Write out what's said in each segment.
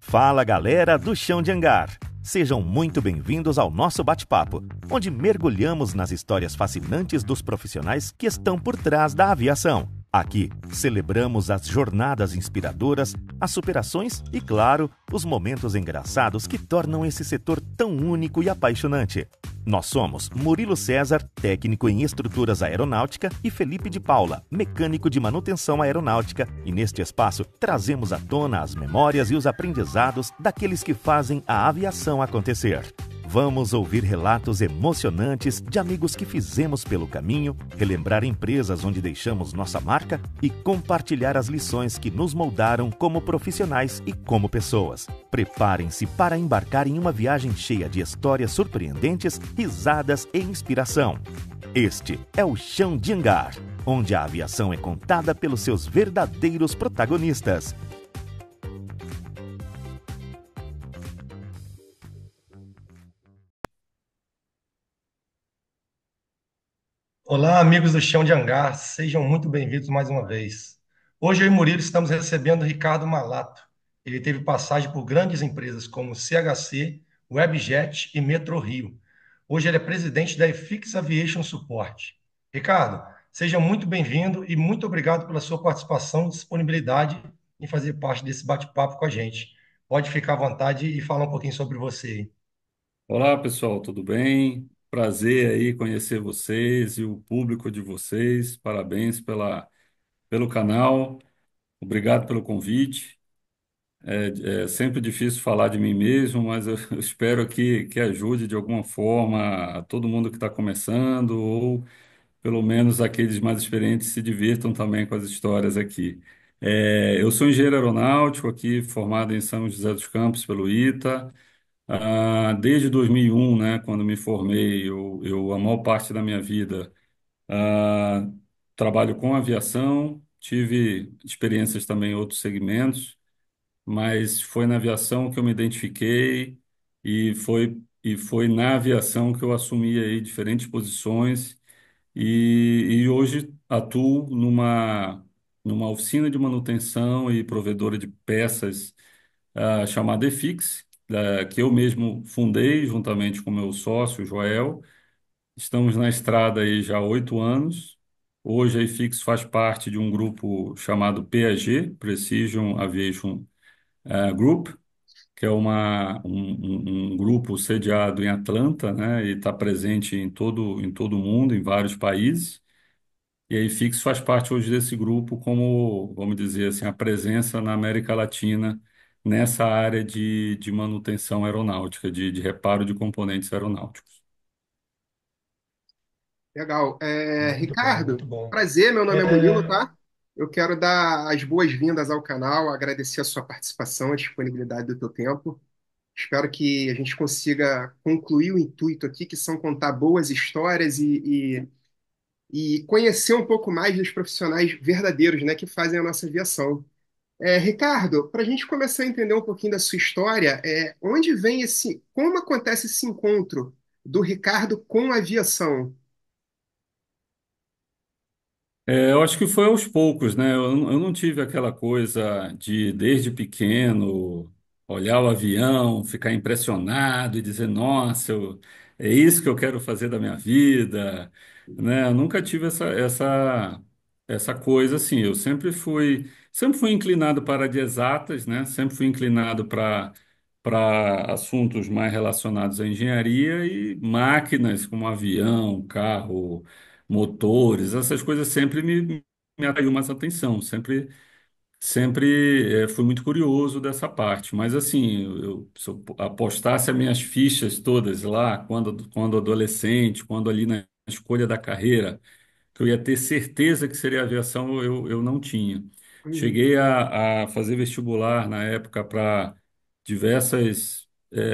Fala galera do Chão de Hangar! Sejam muito bem-vindos ao nosso bate-papo, onde mergulhamos nas histórias fascinantes dos profissionais que estão por trás da aviação. Aqui, celebramos as jornadas inspiradoras, as superações e, claro, os momentos engraçados que tornam esse setor tão único e apaixonante. Nós somos Murilo César, técnico em estruturas aeronáutica, e Felipe de Paula, mecânico de manutenção aeronáutica, e neste espaço trazemos à tona as memórias e os aprendizados daqueles que fazem a aviação acontecer. Vamos ouvir relatos emocionantes de amigos que fizemos pelo caminho, relembrar empresas onde deixamos nossa marca e compartilhar as lições que nos moldaram como profissionais e como pessoas. Preparem-se para embarcar em uma viagem cheia de histórias surpreendentes, risadas e inspiração. Este é o Chão de Hangar, onde a aviação é contada pelos seus verdadeiros protagonistas. Olá, amigos do Chão de Hangar, sejam muito bem-vindos mais uma vez. Hoje eu e Murilo estamos recebendo Ricardo Malato. Ele teve passagem por grandes empresas como CHC, Webjet e Metrorio. Hoje ele é presidente da EFIX Aviation Support. Ricardo, seja muito bem-vindo e muito obrigado pela sua participação e disponibilidade em fazer parte desse bate-papo com a gente. Pode ficar à vontade e falar um pouquinho sobre você. Olá, pessoal, tudo bem? Prazer aí conhecer vocês e o público de vocês. Parabéns pelo canal. Obrigado pelo convite. É sempre difícil falar de mim mesmo, mas eu eu espero que ajude de alguma forma a todo mundo que está começando, ou pelo menos aqueles mais experientes se divirtam também com as histórias aqui. Eu sou engenheiro aeronáutico aqui, formado em São José dos Campos pelo ITA. Desde 2001, né, quando me formei, a maior parte da minha vida, ah, trabalho com aviação, tive experiências também em outros segmentos, mas foi na aviação que eu me identifiquei e foi na aviação que eu assumi aí diferentes posições e hoje atuo numa oficina de manutenção e provedora de peças chamada EFIX, que eu mesmo fundei juntamente com meu sócio, Joel. Estamos na estrada aí já há 8 anos. Hoje a EFIX faz parte de um grupo chamado PAG, Precision Aviation Group, que é um grupo sediado em Atlanta, né, e está presente em todo o mundo, em vários países. E a IFIX faz parte hoje desse grupo como, vamos dizer assim, a presença na América Latina nessa área de manutenção aeronáutica, de reparo de componentes aeronáuticos. Legal. Muito bom, Ricardo, muito bom. prazer, meu nome é Murilo, É, tá? Eu quero dar as boas-vindas ao canal, agradecer a sua participação, a disponibilidade do teu tempo. Espero que a gente consiga concluir o intuito aqui, que são contar boas histórias e conhecer um pouco mais dos profissionais verdadeiros, né, que fazem a nossa aviação. Ricardo, para a gente começar a entender um pouquinho da sua história, onde vem como acontece esse encontro do Ricardo com a aviação? Eu acho que foi aos poucos, né? Eu não tive aquela coisa de, desde pequeno, olhar o avião, ficar impressionado e dizer, nossa, é isso que eu quero fazer da minha vida, né? Eu nunca tive essa coisa assim. Eu sempre fui inclinado para de exatas, né? Sempre fui inclinado para assuntos mais relacionados à engenharia e máquinas como avião, carro, motores, essas coisas sempre me atraiu mais atenção. Sempre fui muito curioso dessa parte. Mas assim, se eu apostasse as minhas fichas todas lá, quando adolescente, quando ali na escolha da carreira, que eu ia ter certeza que seria aviação, eu não tinha. Uhum. Cheguei a fazer vestibular na época para diversas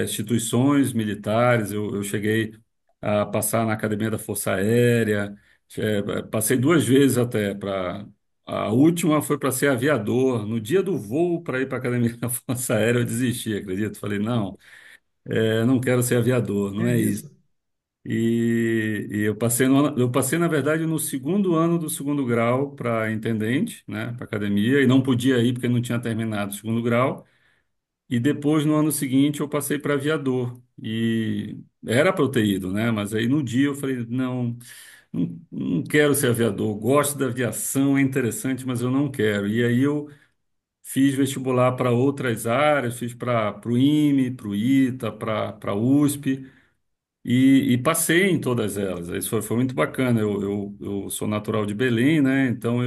instituições militares, eu cheguei a passar na Academia da Força Aérea, passei 2 vezes até para. A última foi para ser aviador. No dia do voo para ir para a Academia da Força Aérea, eu desisti, acredito. Falei, não, não quero ser aviador, que não é isso. isso. E eu passei, na verdade, no segundo ano do segundo grau para intendente, né, para academia, e não podia ir porque não tinha terminado o segundo grau. E depois, no ano seguinte, eu passei para aviador. E era para eu ter ido, né? Mas aí no dia eu falei, não, não quero ser aviador. Gosto da aviação, é interessante, mas eu não quero. E aí eu fiz vestibular para outras áreas, fiz para o IME, para o ITA, para a USP. E passei em todas elas. Isso foi muito bacana. Eu sou natural de Belém, né? Então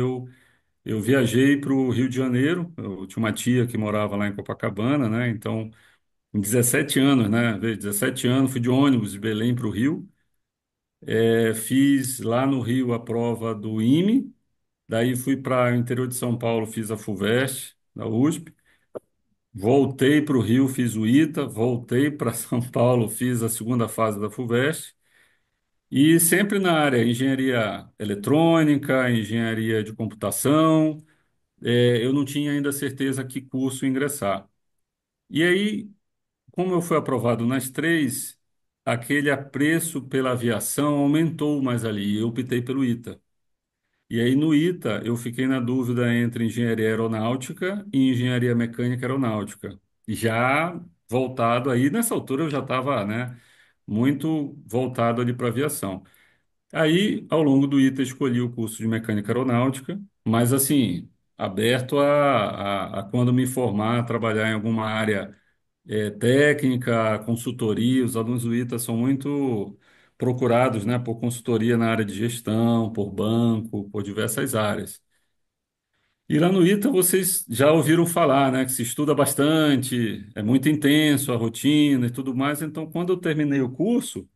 eu viajei para o Rio de Janeiro. Eu tinha uma tia que morava lá em Copacabana, né? Então, em 17 anos, né? 17 anos, fui de ônibus de Belém para o Rio. Fiz lá no Rio a prova do IME. Daí fui para o interior de São Paulo, fiz a FUVEST, da USP. Voltei para o Rio, fiz o ITA. Voltei para São Paulo, fiz a segunda fase da FUVEST. E sempre na área engenharia eletrônica, engenharia de computação. Eu não tinha ainda certeza que curso ingressar. E aí, como eu fui aprovado nas três, aquele apreço pela aviação aumentou mais ali. E eu optei pelo ITA. E aí, no ITA, eu fiquei na dúvida entre engenharia aeronáutica e engenharia mecânica aeronáutica. Já voltado aí, nessa altura eu já estava, né, muito voltado ali para aviação. Aí, ao longo do ITA, escolhi o curso de mecânica aeronáutica, mas assim, aberto a quando me formar, trabalhar em alguma área técnica, consultoria. Os alunos do ITA são muito procurados, né, por consultoria na área de gestão, por banco, por diversas áreas. E lá no ITA vocês já ouviram falar, né, que se estuda bastante, é muito intenso a rotina e tudo mais. Então, quando eu terminei o curso,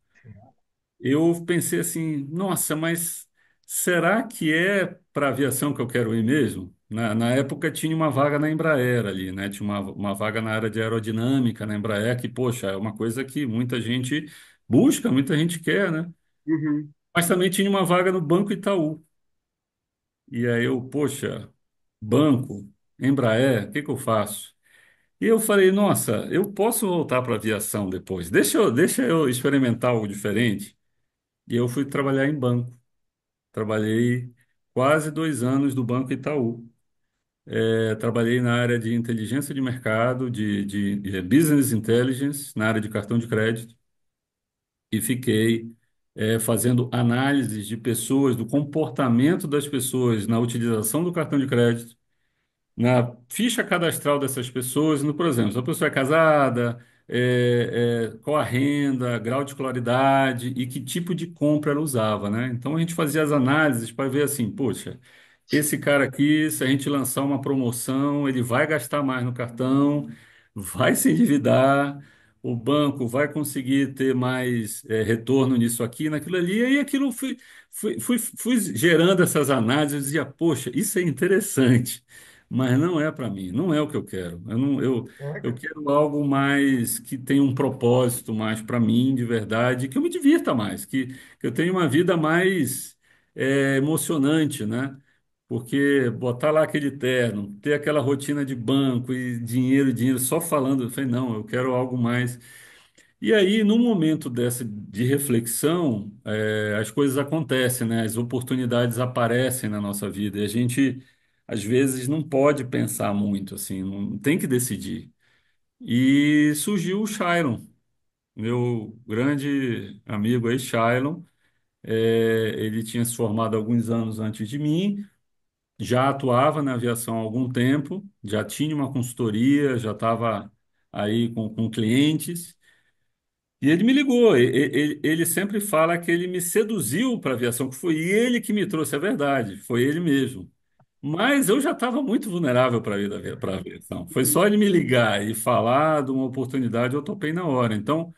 eu pensei assim, nossa, mas será que é para aviação que eu quero ir mesmo? Na época tinha uma vaga na Embraer ali, né? Tinha uma vaga na área de aerodinâmica na Embraer, que, poxa, é uma coisa que muita gente busca, muita gente quer, né? Uhum. Mas também tinha uma vaga no Banco Itaú. E aí eu, poxa, banco, Embraer, o que que eu faço? E eu falei, nossa, eu posso voltar para aviação depois. Deixa eu experimentar algo diferente. E eu fui trabalhar em banco. Trabalhei quase 2 anos no Banco Itaú. Trabalhei na área de inteligência de mercado, de business intelligence, na área de cartão de crédito, e fiquei fazendo análises de pessoas, do comportamento das pessoas na utilização do cartão de crédito, na ficha cadastral dessas pessoas, no, por exemplo, se a pessoa é casada, qual a renda, grau de escolaridade e que tipo de compra ela usava, né? Então a gente fazia as análises para ver assim, poxa, esse cara aqui, se a gente lançar uma promoção, ele vai gastar mais no cartão, vai se endividar, o banco vai conseguir ter mais retorno nisso aqui, naquilo ali, e aí aquilo fui gerando essas análises, eu dizia, poxa, isso é interessante. Mas não é para mim, não é o que eu quero. Eu, não, eu Legal. quero algo mais que tenha um propósito mais para mim, de verdade, que eu me divirta mais, que eu tenha uma vida mais emocionante, né? Porque botar lá aquele terno, ter aquela rotina de banco e dinheiro, dinheiro, só falando, eu falei, não, eu quero algo mais. E aí, no momento dessa de reflexão, as coisas acontecem, né? As oportunidades aparecem na nossa vida e a gente, às vezes, não pode pensar muito, assim, não tem que decidir. E surgiu o Shailon, meu grande amigo aí, Shailon. Ele tinha se formado alguns anos antes de mim, já atuava na aviação há algum tempo, já tinha uma consultoria, já estava aí com clientes. E ele me ligou, ele sempre fala que ele me seduziu para a aviação, que foi ele que me trouxe a verdade, foi ele mesmo. Mas eu já estava muito vulnerável para ir para a aviação. Foi só ele me ligar e falar de uma oportunidade, eu topei na hora. Então,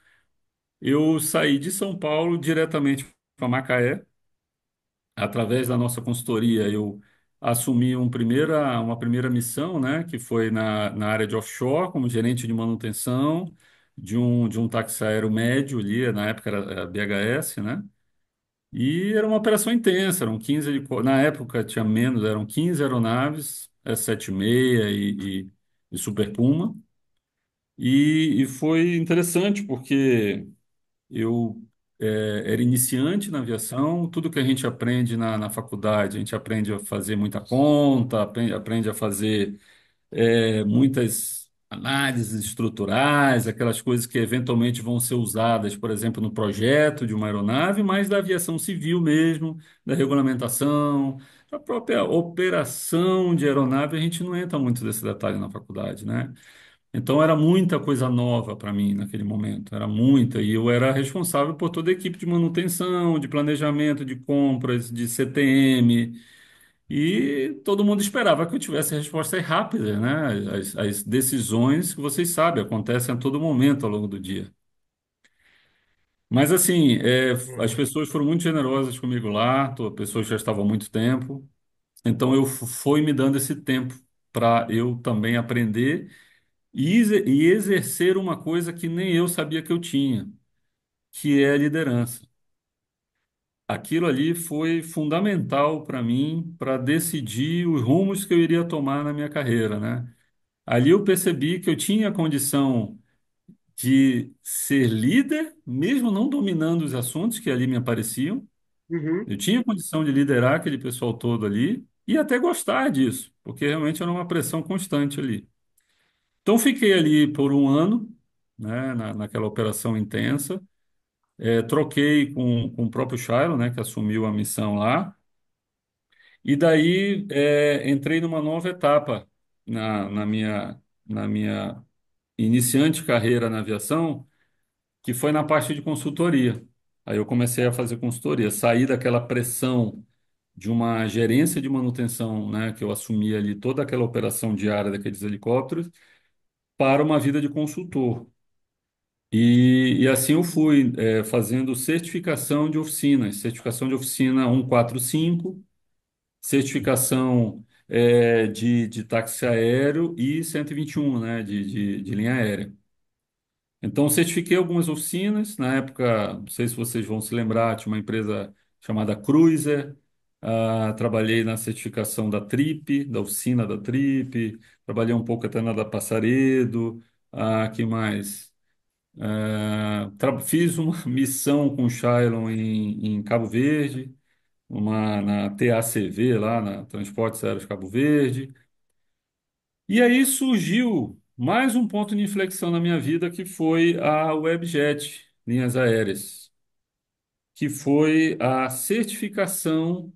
eu saí de São Paulo diretamente para Macaé, através da nossa consultoria, eu assumi uma primeira missão, né, que foi na área de offshore, como gerente de manutenção de um táxi aéreo médio ali, na época era BHS, né? E era uma operação intensa, eram 15 na época tinha menos, eram 15 aeronaves, S-76 e Super Puma. E foi interessante porque eu era iniciante na aviação, tudo que a gente aprende na faculdade, a gente aprende a fazer muita conta, aprende a fazer muitas. análises estruturais, aquelas coisas que eventualmente vão ser usadas, por exemplo, no projeto de uma aeronave, mas da aviação civil mesmo, da regulamentação, da própria operação de aeronave, a gente não entra muito nesse detalhe na faculdade, né? Então era muita coisa nova para mim naquele momento, era muita, e eu era responsável por toda a equipe de manutenção, de planejamento, de compras, de CTM, e todo mundo esperava que eu tivesse respostas rápidas, né? As decisões que vocês sabem acontecem a todo momento ao longo do dia. Mas assim, as Uhum. pessoas foram muito generosas comigo lá, pessoas que já estavam há muito tempo, então eu fui me dando esse tempo para eu também aprender e exercer uma coisa que nem eu sabia que eu tinha, que é a liderança. Aquilo ali foi fundamental para mim, para decidir os rumos que eu iria tomar na minha carreira, né? Ali eu percebi que eu tinha a condição de ser líder, mesmo não dominando os assuntos que ali me apareciam. Uhum. Eu tinha a condição de liderar aquele pessoal todo ali e até gostar disso, porque realmente era uma pressão constante ali. Então fiquei ali por um ano, né, naquela operação intensa. Troquei com o próprio Shailon, né, que assumiu a missão lá. E daí entrei numa nova etapa na minha iniciante carreira na aviação, que foi na parte de consultoria. Aí eu comecei a fazer consultoria, saí daquela pressão de uma gerência de manutenção, né, que eu assumia ali toda aquela operação diária daqueles helicópteros, para uma vida de consultor. E assim eu fui, fazendo certificação de oficina 145, certificação de táxi aéreo e 121, né, de linha aérea. Então, certifiquei algumas oficinas. Na época, não sei se vocês vão se lembrar, tinha uma empresa chamada Cruiser. Trabalhei na certificação da Trip, da oficina da Trip. Trabalhei um pouco até na da Passaredo. Que mais? Fiz uma missão com o Shailon em Cabo Verde, na TACV, lá na Transportes Aéreos Cabo Verde. E aí surgiu mais um ponto de inflexão na minha vida, que foi a Webjet, linhas aéreas, que foi a certificação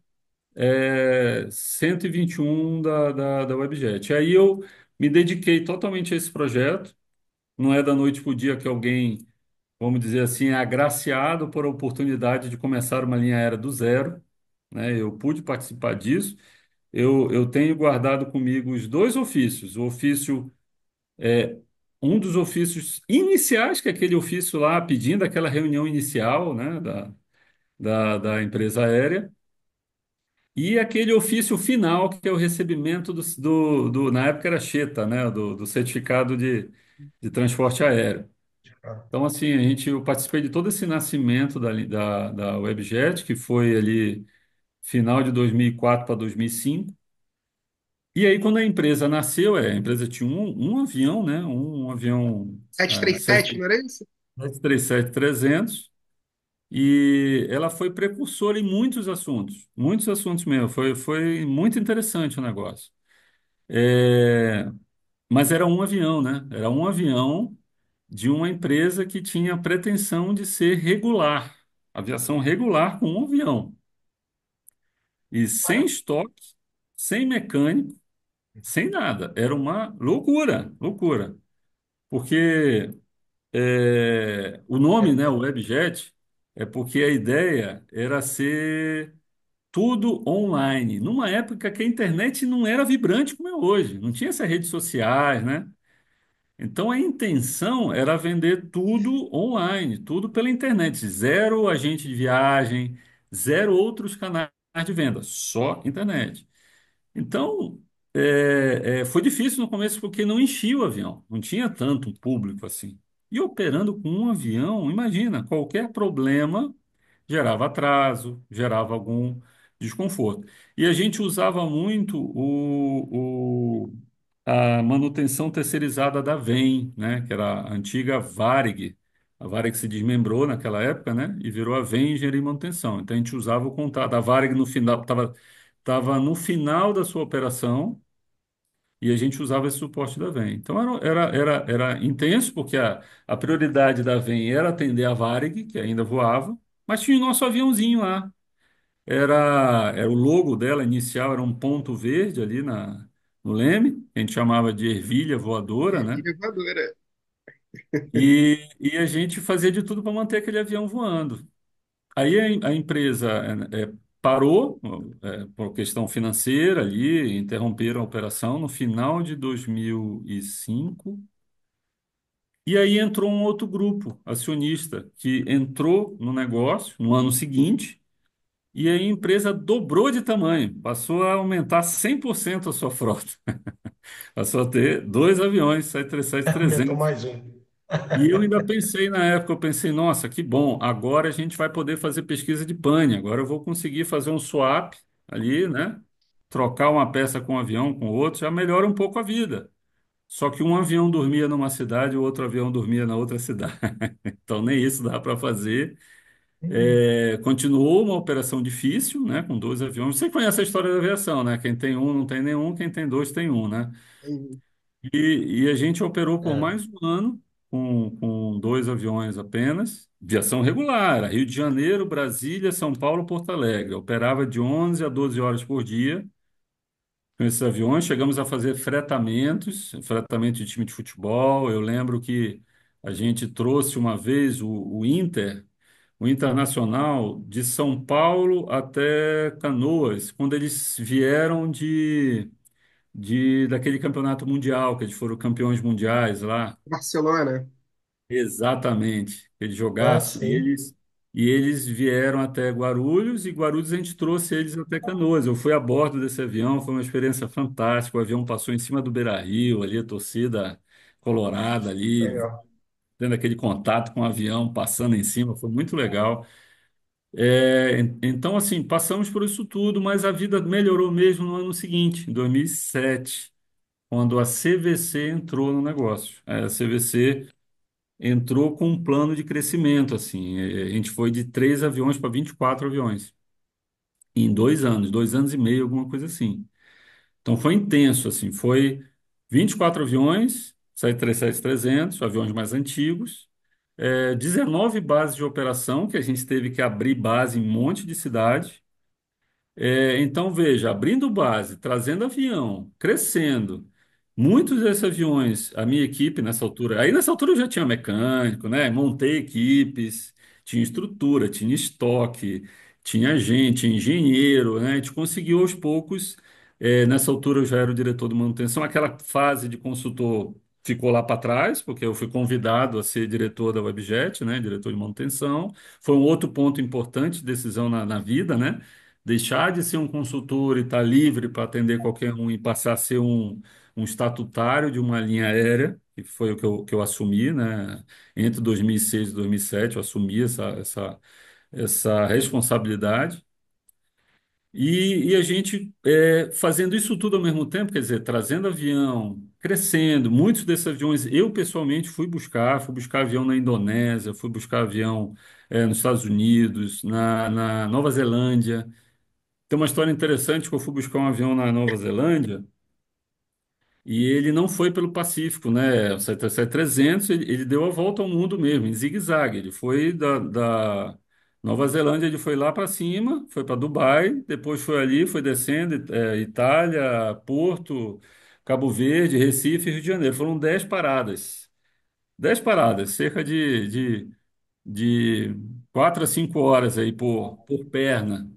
121 da Webjet. Aí eu me dediquei totalmente a esse projeto. Não é da noite para o dia que alguém, vamos dizer assim, é agraciado por a oportunidade de começar uma linha aérea do zero, né? Eu pude participar disso. Eu tenho guardado comigo os dois ofícios, o ofício é um dos ofícios iniciais, que é aquele ofício lá pedindo aquela reunião inicial, né, da empresa aérea, e aquele ofício final, que é o recebimento na época era Cheta, né, do certificado de transporte aéreo. Então, assim, eu participei de todo esse nascimento da Webjet, que foi ali final de 2004 para 2005. E aí, quando a empresa nasceu, a empresa tinha um avião, né? Um avião 737, não era isso? 737-300, e ela foi precursora em muitos assuntos mesmo. Foi muito interessante o negócio. É, mas era um avião, né? Era um avião de uma empresa que tinha a pretensão de ser regular, aviação regular com um avião, e sem estoque, sem mecânico, sem nada. Era uma loucura, loucura. Porque o nome, né, o Webjet, é porque a ideia era ser tudo online, numa época que a internet não era vibrante como é hoje, não tinha essas redes sociais, né? Então a intenção era vender tudo online, tudo pela internet, zero agente de viagem, zero outros canais de venda, só internet. Então, foi difícil no começo porque não enchia o avião, não tinha tanto público assim. E operando com um avião, imagina, qualquer problema gerava atraso, gerava algum desconforto. E a gente usava muito a manutenção terceirizada da VEM, né, que era a antiga Varig. A Varig se desmembrou naquela época, né, e virou a VEM Engenharia e Manutenção. Então a gente usava o contato. A Varig no final estava no final da sua operação e a gente usava esse suporte da VEM. Então era intenso, porque a prioridade da VEM era atender a Varig, que ainda voava, mas tinha o nosso aviãozinho lá. Era o logo dela inicial, era um ponto verde ali no leme, que a gente chamava de ervilha voadora, né? Ervilha voadora. E a gente fazia de tudo para manter aquele avião voando. Aí a empresa parou, por questão financeira ali, interromperam a operação no final de 2005. E aí entrou um outro grupo acionista que entrou no negócio no ano seguinte, e aí a empresa dobrou de tamanho, passou a aumentar 100% a sua frota. Passou a ter dois aviões Aumentou 737-300. mais um. E eu ainda pensei na época, eu pensei, nossa, que bom, agora a gente vai poder fazer pesquisa de pane, agora eu vou conseguir fazer um swap ali, né? Trocar uma peça com um avião com outro, já melhora um pouco a vida. Só que um avião dormia numa cidade, o outro avião dormia na outra cidade. Então nem isso dá para fazer. Continuou uma operação difícil, né? Com dois aviões. Você conhece a história da aviação, né? Quem tem um não tem nenhum, quem tem dois tem um, né? Uhum. E a gente operou por É. mais um ano com dois aviões apenas, aviação regular, era Rio de Janeiro, Brasília, São Paulo, Porto Alegre. Operava de 11 a 12 horas por dia com esses aviões. Chegamos a fazer fretamentos, fretamento de time de futebol. Eu lembro que a gente trouxe uma vez o Internacional, de São Paulo até Canoas, quando eles vieram daquele campeonato mundial, que eles foram campeões mundiais lá. Barcelona. Exatamente, que eles Ah, jogassem. E sim. eles vieram até Guarulhos, e Guarulhos a gente trouxe eles até Canoas. Eu fui a bordo desse avião, foi uma experiência fantástica. O avião passou em cima do Beira-Rio, ali a torcida colorada ali, Legal. tendo aquele contato com o avião passando em cima, foi muito legal. Então, assim, passamos por isso tudo, mas a vida melhorou mesmo no ano seguinte, em 2007, quando a CVC entrou no negócio. A CVC entrou com um plano de crescimento, assim. A gente foi de 3 aviões para 24 aviões em 2 anos, 2 anos e meio, alguma coisa assim. Então foi intenso, assim. Foi 24 aviões, 737-300, aviões mais antigos, 19 bases de operação, que a gente teve que abrir base em um monte de cidade. Então, veja, abrindo base, trazendo avião, crescendo. Muitos desses aviões, a minha equipe nessa altura, aí nessa altura eu já tinha mecânico, né? Montei equipes, tinha estrutura, tinha estoque, tinha gente, tinha engenheiro, né? A gente conseguiu aos poucos. Nessa altura eu já era o diretor de manutenção, aquela fase de consultor ficou lá para trás, porque eu fui convidado a ser diretor da Webjet, né? Diretor de manutenção. Foi um outro ponto importante, de decisão na vida, né? Deixar de ser um consultor e estar livre para atender qualquer um e passar a ser um estatutário de uma linha aérea, que foi o que eu assumi, né? Entre 2006 e 2007, eu assumi essa responsabilidade. E a gente fazendo isso tudo ao mesmo tempo, quer dizer, trazendo avião, crescendo. Muitos desses aviões eu pessoalmente fui buscar avião na Indonésia, fui buscar avião nos Estados Unidos, na Nova Zelândia. Tem uma história interessante que eu fui buscar um avião na Nova Zelândia e ele não foi pelo Pacífico, né? O 737-300, ele deu a volta ao mundo mesmo, em zigue-zague. Ele foi da Nova Zelândia, ele foi lá para cima, foi para Dubai, depois foi ali, foi descendo, Itália, Porto, Cabo Verde, Recife e Rio de Janeiro. Foram 10 paradas. 10 paradas, cerca de 4 a 5 horas aí por perna.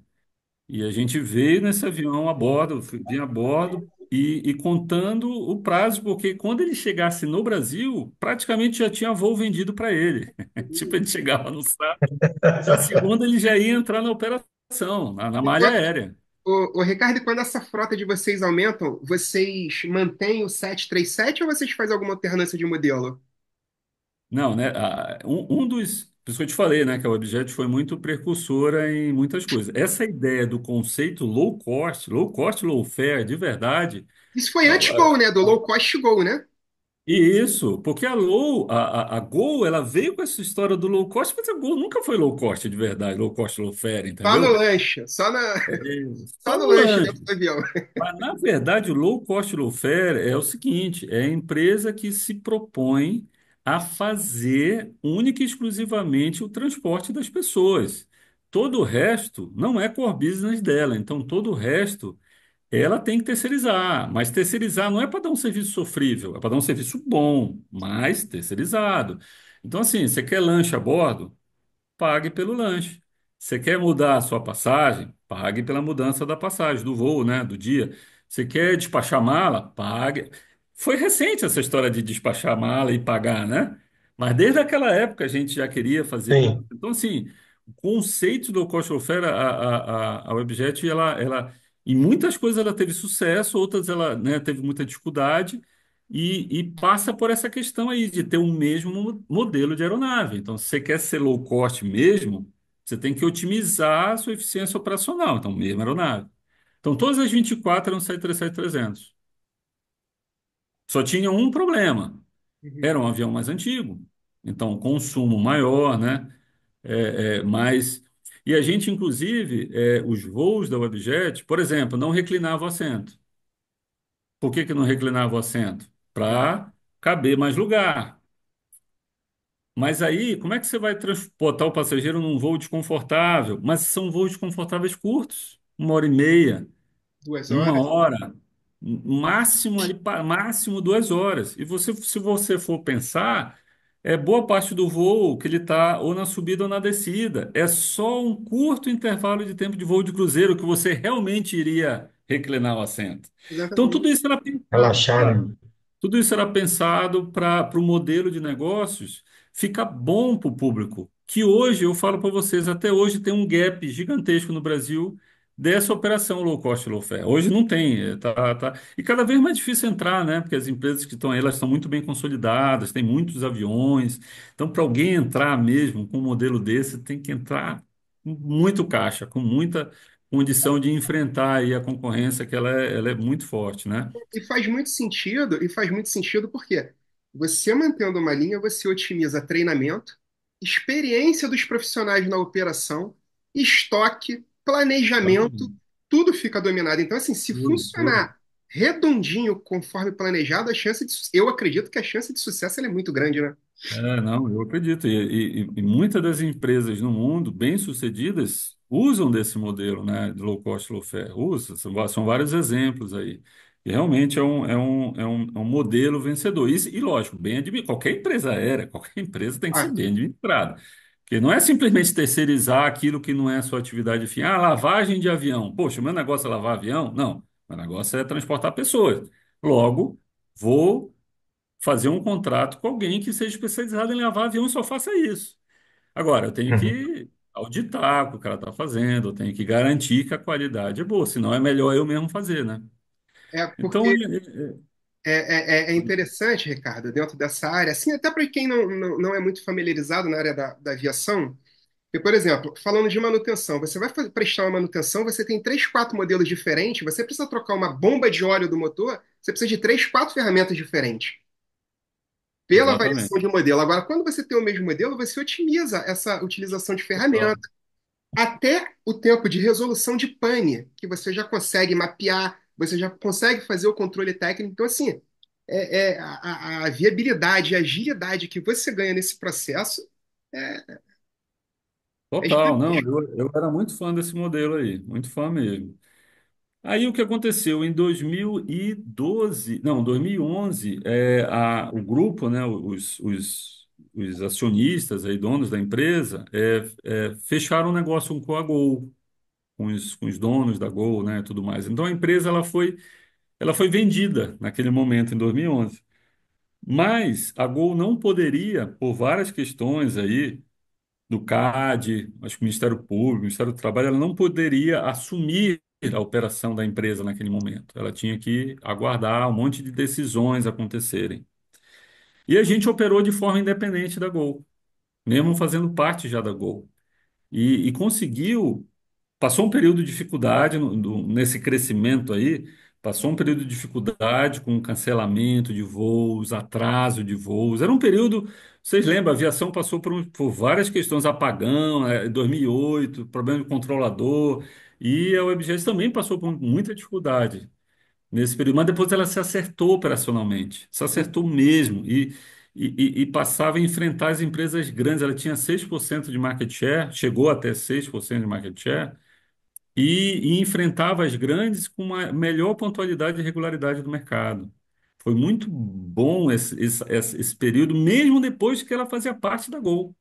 E a gente veio nesse avião a bordo, vinha a bordo e contando o prazo, porque quando ele chegasse no Brasil, praticamente já tinha voo vendido para ele. Tipo, ele chegava no sábado, na segunda ele já ia entrar na operação, na E malha aérea. ô, Ricardo, e quando essa frota de vocês aumentam, vocês mantêm o 737 ou vocês fazem alguma alternância de modelo? Não, né? Por isso que eu te falei, né? Que a Webjet foi muito precursora em muitas coisas. Essa ideia do conceito low cost, low fare, de verdade. Isso foi antes Gol, né? Do low cost Gol, né? Isso, porque a Gol, ela veio com essa história do low cost, mas a Gol nunca foi low cost de verdade, low cost, low fare, Só no entendeu? lanche, É, só só no no lanche dentro lanche. do avião. Mas, na verdade, o low cost, low fare é o seguinte, é a empresa que se propõe a fazer única e exclusivamente o transporte das pessoas. Todo o resto não é core business dela, então todo o resto ela tem que terceirizar, mas terceirizar não é para dar um serviço sofrível, é para dar um serviço bom, mas terceirizado. Então, assim, você quer lanche a bordo? Pague pelo lanche. Você quer mudar a sua passagem? Pague pela mudança da passagem, do voo, né, do dia. Você quer despachar mala? Pague. Foi recente essa história de despachar mala e pagar, né? Mas desde aquela época a gente já queria fazer isso. Sim, Então, assim, o conceito do cost offer, a Webjet, em muitas coisas ela teve sucesso, outras ela, né, teve muita dificuldade. E passa por essa questão aí de ter o mesmo modelo de aeronave. Então, se você quer ser low cost mesmo, você tem que otimizar a sua eficiência operacional. Então, mesma aeronave. Então, todas as 24 eram 737-300. Só tinha um problema. Uhum. Era um avião mais antigo. Então, consumo maior, né? Mais... E a gente, inclusive, os voos da Webjet, por exemplo, não reclinava o assento. Por que que não reclinava o assento? Para caber mais lugar. Mas aí, como é que você vai transportar o passageiro num voo desconfortável? Mas são voos desconfortáveis curtos, 1 hora e meia, 2 horas. 1 hora, máximo ali, máximo 2 horas. E você, se você for pensar, boa parte do voo que ele está ou na subida ou na descida. É só um curto intervalo de tempo de voo de cruzeiro que você realmente iria reclinar o assento. Então, tudo Exatamente. isso era pensado, relaxar, sabe? né? Tudo isso era pensado para o modelo de negócios ficar bom para o público. Que hoje, eu falo para vocês, até hoje tem um gap gigantesco no Brasil dessa operação low cost, low fare. Hoje não tem, tá. E cada vez mais difícil entrar, né? Porque as empresas que estão aí, elas estão muito bem consolidadas, tem muitos aviões. Então, para alguém entrar mesmo com um modelo desse, tem que entrar com muito caixa, com muita condição de enfrentar aí a concorrência, que ela é muito forte, né? E faz muito sentido porque você mantendo uma linha, você otimiza treinamento, experiência dos profissionais na operação, estoque, planejamento, Exatamente. tudo fica dominado. Então, assim, se Tudo, tudo. funcionar redondinho conforme planejado, eu acredito que a chance de sucesso ela é muito grande, né? Não, eu acredito. E muitas das empresas no mundo bem-sucedidas usam desse modelo, né, de low cost, low fare. Usam, são vários exemplos aí. E realmente é um modelo vencedor. E lógico, bem administrado. Qualquer empresa aérea, qualquer empresa tem que ser Ah, bem administrada. Porque não é simplesmente terceirizar aquilo que não é a sua atividade fim. Ah, lavagem de avião. Poxa, o meu negócio é lavar avião? Não, meu negócio é transportar pessoas. Logo, vou fazer um contrato com alguém que seja especializado em lavar avião e só faça isso. Agora, eu tenho Uhum. que auditar o que o cara está fazendo, eu tenho que garantir que a qualidade é boa, senão é melhor eu mesmo fazer, né? é Então, porque é interessante, Ricardo, dentro dessa área, assim, até para quem não é muito familiarizado na área da aviação. E, por exemplo, falando de manutenção, você vai prestar uma manutenção, você tem três, quatro modelos diferentes, você precisa trocar uma bomba de óleo do motor, você precisa de três, quatro ferramentas diferentes, pela exatamente. variação de modelo. Agora, quando você tem o mesmo modelo, você otimiza essa utilização de ferramenta, Total. até o tempo de resolução de pane, que você já consegue mapear, você já consegue fazer o controle técnico. Então, assim, a viabilidade, a agilidade que você ganha nesse processo é, é Total, não, gigantesco. eu era muito fã desse modelo aí, muito fã mesmo. Aí o que aconteceu em 2012, não, 2011, o grupo, né, os acionistas aí, donos da empresa, fecharam um negócio com a Gol, com os donos da Gol, né, tudo mais. Então a empresa ela foi vendida naquele momento, em 2011. Mas a Gol não poderia, por várias questões aí, do CAD, acho que o Ministério Público, o Ministério do Trabalho, ela não poderia assumir a operação da empresa naquele momento. Ela tinha que aguardar um monte de decisões acontecerem. E a gente operou de forma independente da Gol, mesmo fazendo parte já da Gol. Conseguiu, passou um período de dificuldade nesse crescimento aí, Passou um período de dificuldade com cancelamento de voos, atraso de voos. Era um período, vocês lembram, a aviação passou por várias questões, apagão, 2008, problema de controlador, e a WebJet também passou por muita dificuldade nesse período, mas depois ela se acertou operacionalmente, se acertou mesmo, e passava a enfrentar as empresas grandes. Ela tinha 6% de market share, chegou até 6% de market share, e enfrentava as grandes com uma melhor pontualidade e regularidade do mercado. Foi muito bom esse período, mesmo depois que ela fazia parte da Gol.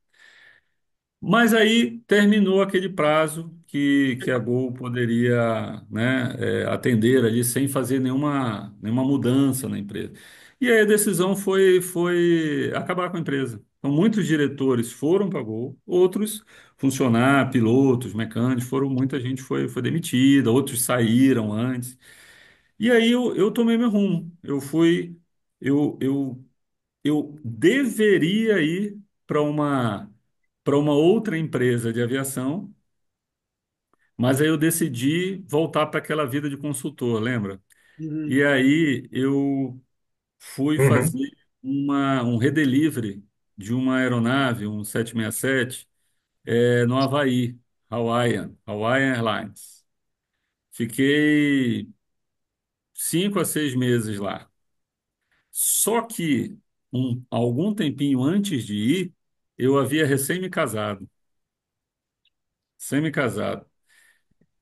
Mas aí terminou aquele prazo que a Gol poderia, né, atender ali sem fazer nenhuma mudança na empresa. E aí a decisão foi acabar com a empresa. Então, muitos diretores foram para a Gol, outros funcionários, pilotos, mecânicos, muita gente foi demitida, outros saíram antes. E aí eu tomei meu rumo. Eu, eu, eu deveria ir para uma outra empresa de aviação, mas aí eu decidi voltar para aquela vida de consultor, lembra? Uhum, E aí eu fui Uhum. fazer um redelivery de uma aeronave, um 767, no Havaí, Hawaiian Airlines. Fiquei 5 a 6 meses lá. Só que algum tempinho antes de ir, eu havia recém me casado, semi-casado.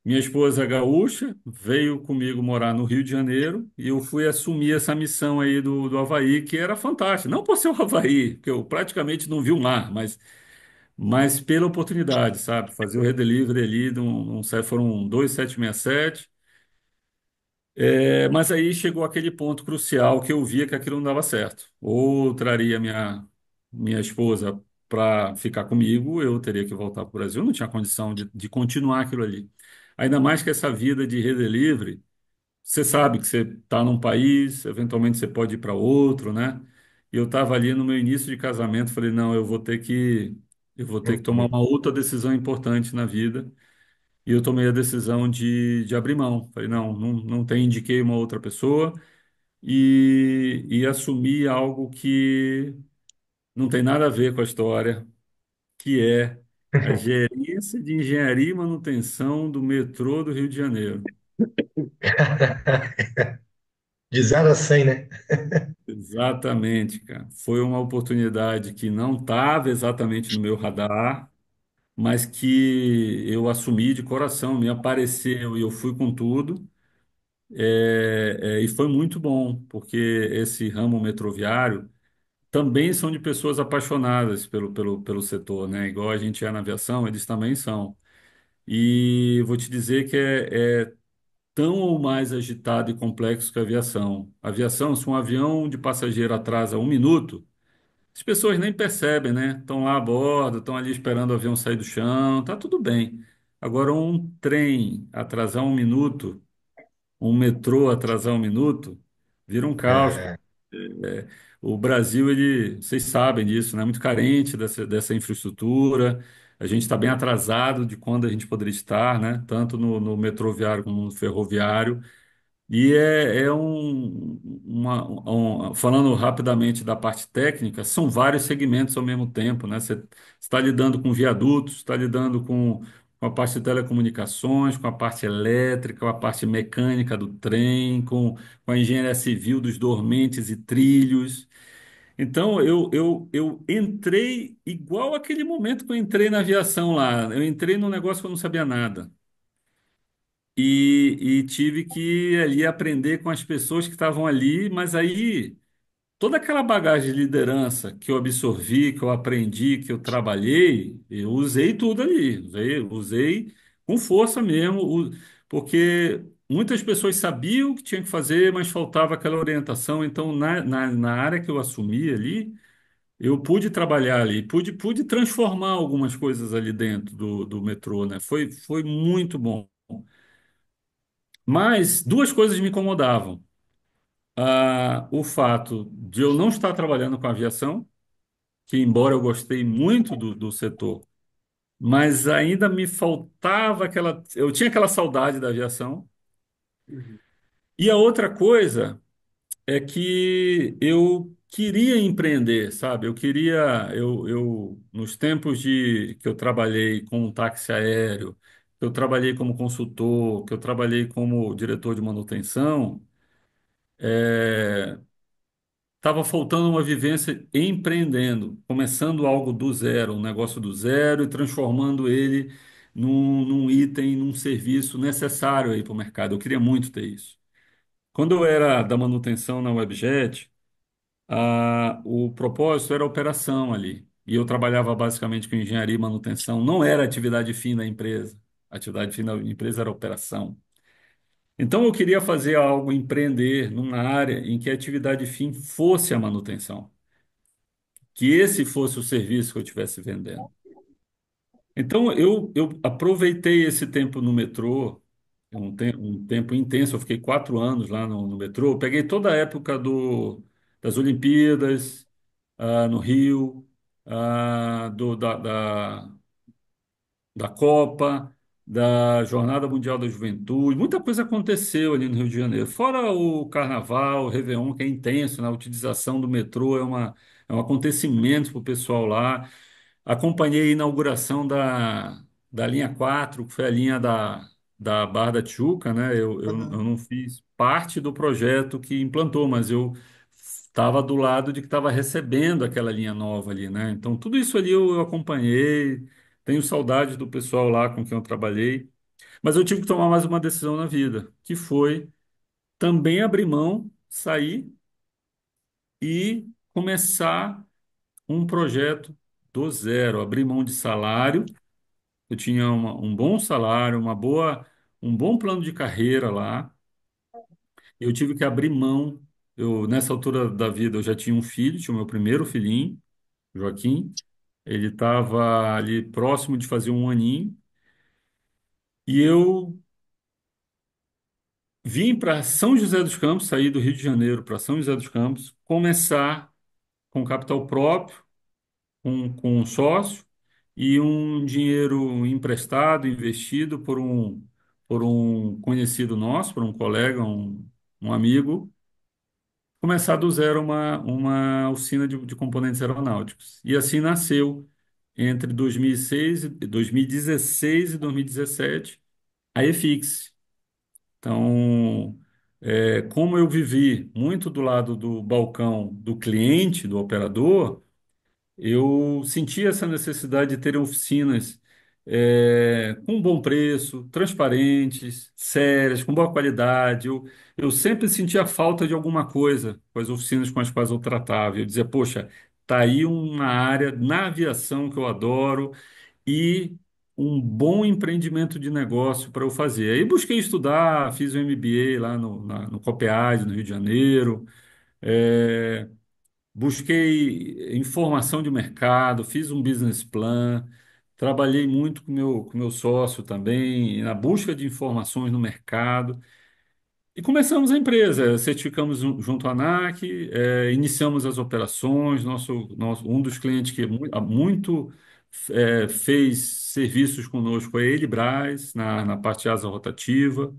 Minha esposa gaúcha veio comigo morar no Rio de Janeiro e eu fui assumir essa missão aí do Havaí, que era fantástica. Não por ser o Havaí, que eu praticamente não vi o mar, mas pela oportunidade, sabe? Fazer o redelivery ali, foram dois 767. Mas aí chegou aquele ponto crucial que eu via que aquilo não dava certo. Ou traria minha esposa para ficar comigo, eu teria que voltar para o Brasil, eu não tinha condição de continuar aquilo ali. Ainda mais que essa vida de redelivery, você sabe que você está num país, eventualmente você pode ir para outro, né? E eu estava ali no meu início de casamento, falei, não, eu vou ter que tomar Uhum. uma outra decisão importante na vida. E eu tomei a decisão de abrir mão. Falei, não, não, não tem, indiquei uma outra pessoa e assumi algo que não tem nada a ver com a história, que é a gerência de engenharia e manutenção do metrô do Rio de Janeiro. De 0 a 100, né? Exatamente, cara. Foi uma oportunidade que não estava exatamente no meu radar, mas que eu assumi de coração, me apareceu e eu fui com tudo. E foi muito bom, porque esse ramo metroviário também são de pessoas apaixonadas pelo setor, né? Igual a gente é na aviação, eles também são. E vou te dizer que é tão ou mais agitado e complexo que a aviação. A aviação, se um avião de passageiro atrasa 1 minuto, as pessoas nem percebem, né? Estão lá a bordo, estão ali esperando o avião sair do chão, tá tudo bem. Agora, um trem atrasar 1 minuto, um metrô atrasar 1 minuto, vira um caos. É, É, o Brasil, vocês sabem disso, né? Muito carente dessa infraestrutura. A gente está bem atrasado de quando a gente poderia estar, né? Tanto no metroviário como no ferroviário. E falando rapidamente da parte técnica, são vários segmentos ao mesmo tempo, né? Você está lidando com viadutos, está lidando com a parte de telecomunicações, com a parte elétrica, com a parte mecânica do trem, com a engenharia civil dos dormentes e trilhos. Então, eu entrei igual aquele momento que eu entrei na aviação lá. Eu entrei num negócio que eu não sabia nada. E tive que ali aprender com as pessoas que estavam ali, mas aí toda aquela bagagem de liderança que eu absorvi, que eu aprendi, que eu trabalhei, eu usei tudo ali, usei com força mesmo, porque muitas pessoas sabiam o que tinha que fazer, mas faltava aquela orientação. Então, na área que eu assumi ali, eu pude trabalhar ali, pude transformar algumas coisas ali dentro do metrô, né? Foi muito bom. Mas duas coisas me incomodavam. O fato de eu não estar trabalhando com aviação, que embora eu gostei muito do setor, mas ainda me faltava aquela. Eu tinha aquela saudade da aviação. uhum. E a outra coisa é que eu queria empreender, sabe? Nos tempos que eu trabalhei com um táxi aéreo, que eu trabalhei como consultor, que eu trabalhei como diretor de manutenção, estava faltando uma vivência empreendendo, começando algo do zero, um negócio do zero e transformando ele num item, num serviço necessário aí para o mercado. Eu queria muito ter isso. Quando eu era da manutenção na Webjet, o propósito era a operação ali. E eu trabalhava basicamente com engenharia e manutenção. Não era a atividade fim da empresa. A atividade fim da empresa era a operação. Então eu queria fazer algo, empreender numa área em que a atividade fim fosse a manutenção, que esse fosse o serviço que eu estivesse vendendo. Então eu aproveitei esse tempo no metrô, um tempo intenso, eu fiquei 4 anos lá no metrô. Eu peguei toda a época das Olimpíadas, no Rio, ah, do, da, da, da Copa, da Jornada Mundial da Juventude. Muita coisa aconteceu ali no Rio de Janeiro. Fora o Carnaval, o Réveillon, que é intenso, né? A utilização do metrô é um acontecimento para o pessoal lá. Acompanhei a inauguração da linha 4, que foi a linha da Barra da Tijuca, né? Eu não fiz parte do projeto que implantou, mas eu estava do lado de que estava recebendo aquela linha nova ali, né? Então, tudo isso ali eu acompanhei, tenho saudade do pessoal lá com quem eu trabalhei, mas eu tive que tomar mais uma decisão na vida, que foi também abrir mão, sair e começar um projeto do zero, abrir mão de salário. Eu tinha um bom salário, um bom plano de carreira lá. Eu tive que abrir mão. Nessa altura da vida, eu já tinha um filho, tinha o meu primeiro filhinho, Joaquim. Ele estava ali próximo de fazer um aninho. E eu vim para São José dos Campos, saí do Rio de Janeiro para São José dos Campos, começar com capital próprio, com um sócio e um dinheiro emprestado, investido por um conhecido nosso, por um colega, um amigo, começar do zero uma oficina de componentes aeronáuticos. E assim nasceu, entre 2016 e 2017, a EFIX. Então, como eu vivi muito do lado do balcão do cliente, do operador, eu senti essa necessidade de ter oficinas com bom preço, transparentes, sérias, com boa qualidade. Eu sempre sentia falta de alguma coisa com as oficinas com as quais eu tratava. Eu dizia, poxa, tá aí uma área na aviação que eu adoro e um bom empreendimento de negócio para eu fazer. Aí busquei estudar, fiz um MBA lá no COPEAD, no Rio de Janeiro. É, Busquei informação de mercado, fiz um business plan, trabalhei muito com meu sócio também, na busca de informações no mercado. E começamos a empresa, certificamos junto à ANAC, iniciamos as operações. Um dos clientes que há muito fez serviços conosco foi a Elibras, na parte de asa rotativa.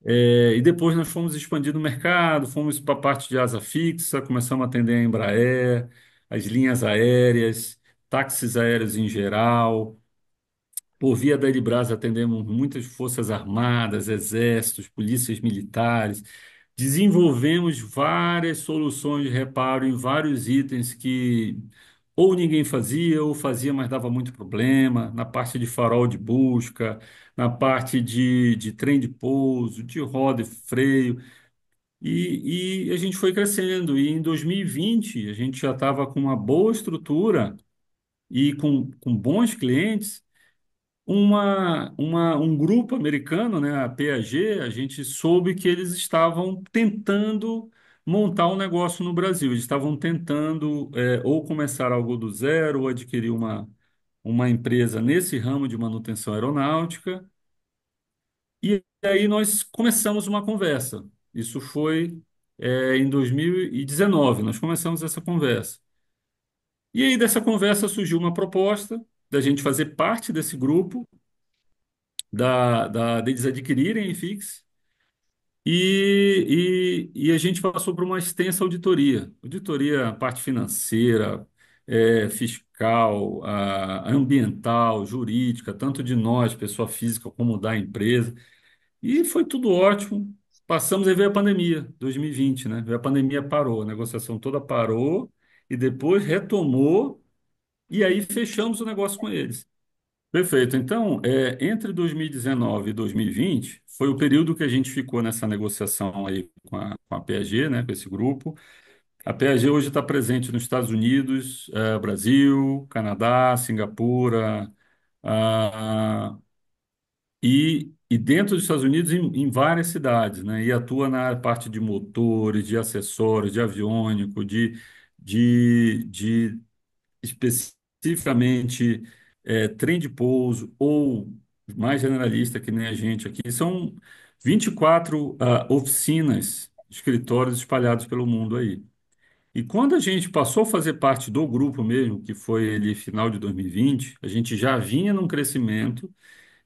E depois nós fomos expandindo o mercado, fomos para a parte de asa fixa, começamos a atender a Embraer, as linhas aéreas, táxis aéreos em geral. Por via da Elibras atendemos muitas forças armadas, exércitos, polícias militares. Desenvolvemos várias soluções de reparo em vários itens que ou ninguém fazia, ou fazia, mas dava muito problema, na parte de farol de busca, na parte de trem de pouso, de roda e freio. E a gente foi crescendo. E em 2020, a gente já estava com uma boa estrutura e com bons clientes. Um grupo americano, né, a PAG, a gente soube que eles estavam tentando montar um negócio no Brasil. Eles estavam tentando ou começar algo do zero, ou adquirir uma empresa nesse ramo de manutenção aeronáutica. E aí nós começamos uma conversa. Isso foi em 2019, nós começamos essa conversa. E aí dessa conversa surgiu uma proposta da gente fazer parte desse grupo deles adquirirem a Ifix E a gente passou por uma extensa auditoria, auditoria parte financeira, fiscal, ambiental, jurídica, tanto de nós, pessoa física, como da empresa. E foi tudo ótimo. Passamos e veio a pandemia, 2020, né? Veio a pandemia, parou, a negociação toda parou e depois retomou e aí fechamos o negócio com eles. Perfeito. Então, entre 2019 e 2020, foi o período que a gente ficou nessa negociação aí com a PAG, né, com esse grupo. A PAG hoje está presente nos Estados Unidos, Brasil, Canadá, Singapura, ah, e dentro dos Estados Unidos em várias cidades, né? E atua na parte de motores, de acessórios, de aviônico, de especificamente trem de pouso ou mais generalista, que nem a gente aqui. São 24 oficinas, escritórios espalhados pelo mundo aí. E quando a gente passou a fazer parte do grupo mesmo, que foi ali final de 2020, a gente já vinha num crescimento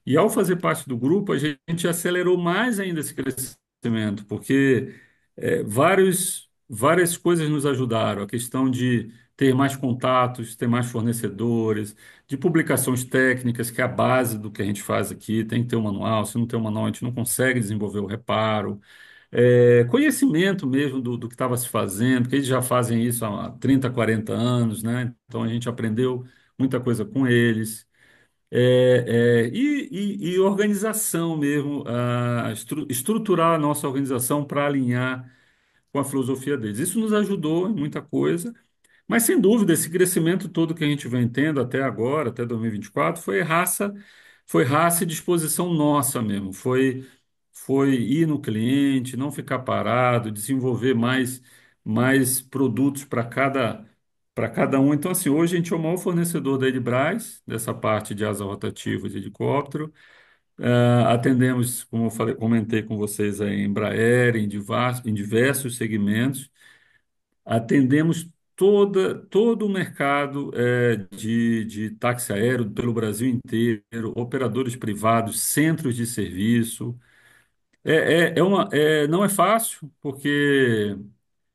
e ao fazer parte do grupo, a gente acelerou mais ainda esse crescimento, porque várias coisas nos ajudaram. A questão de ter mais contatos, ter mais fornecedores, de publicações técnicas, que é a base do que a gente faz aqui. Tem que ter um manual, se não tem um manual, a gente não consegue desenvolver o reparo. Conhecimento mesmo do que estava se fazendo, porque eles já fazem isso há 30, 40 anos, né? Então a gente aprendeu muita coisa com eles. E organização mesmo, estruturar a nossa organização para alinhar com a filosofia deles. Isso nos ajudou em muita coisa, mas sem dúvida, esse crescimento todo que a gente vem tendo até agora, até 2024, foi raça e disposição nossa mesmo. Foi ir no cliente, não ficar parado, desenvolver mais produtos para cada um. Então, assim, hoje a gente é o maior fornecedor da Edbras, dessa parte de asa rotativa de helicóptero. Atendemos, como eu falei, comentei com vocês, a Embraer em diversos segmentos. Atendemos todo o mercado de táxi aéreo pelo Brasil inteiro, operadores privados, centros de serviço. Não é fácil, porque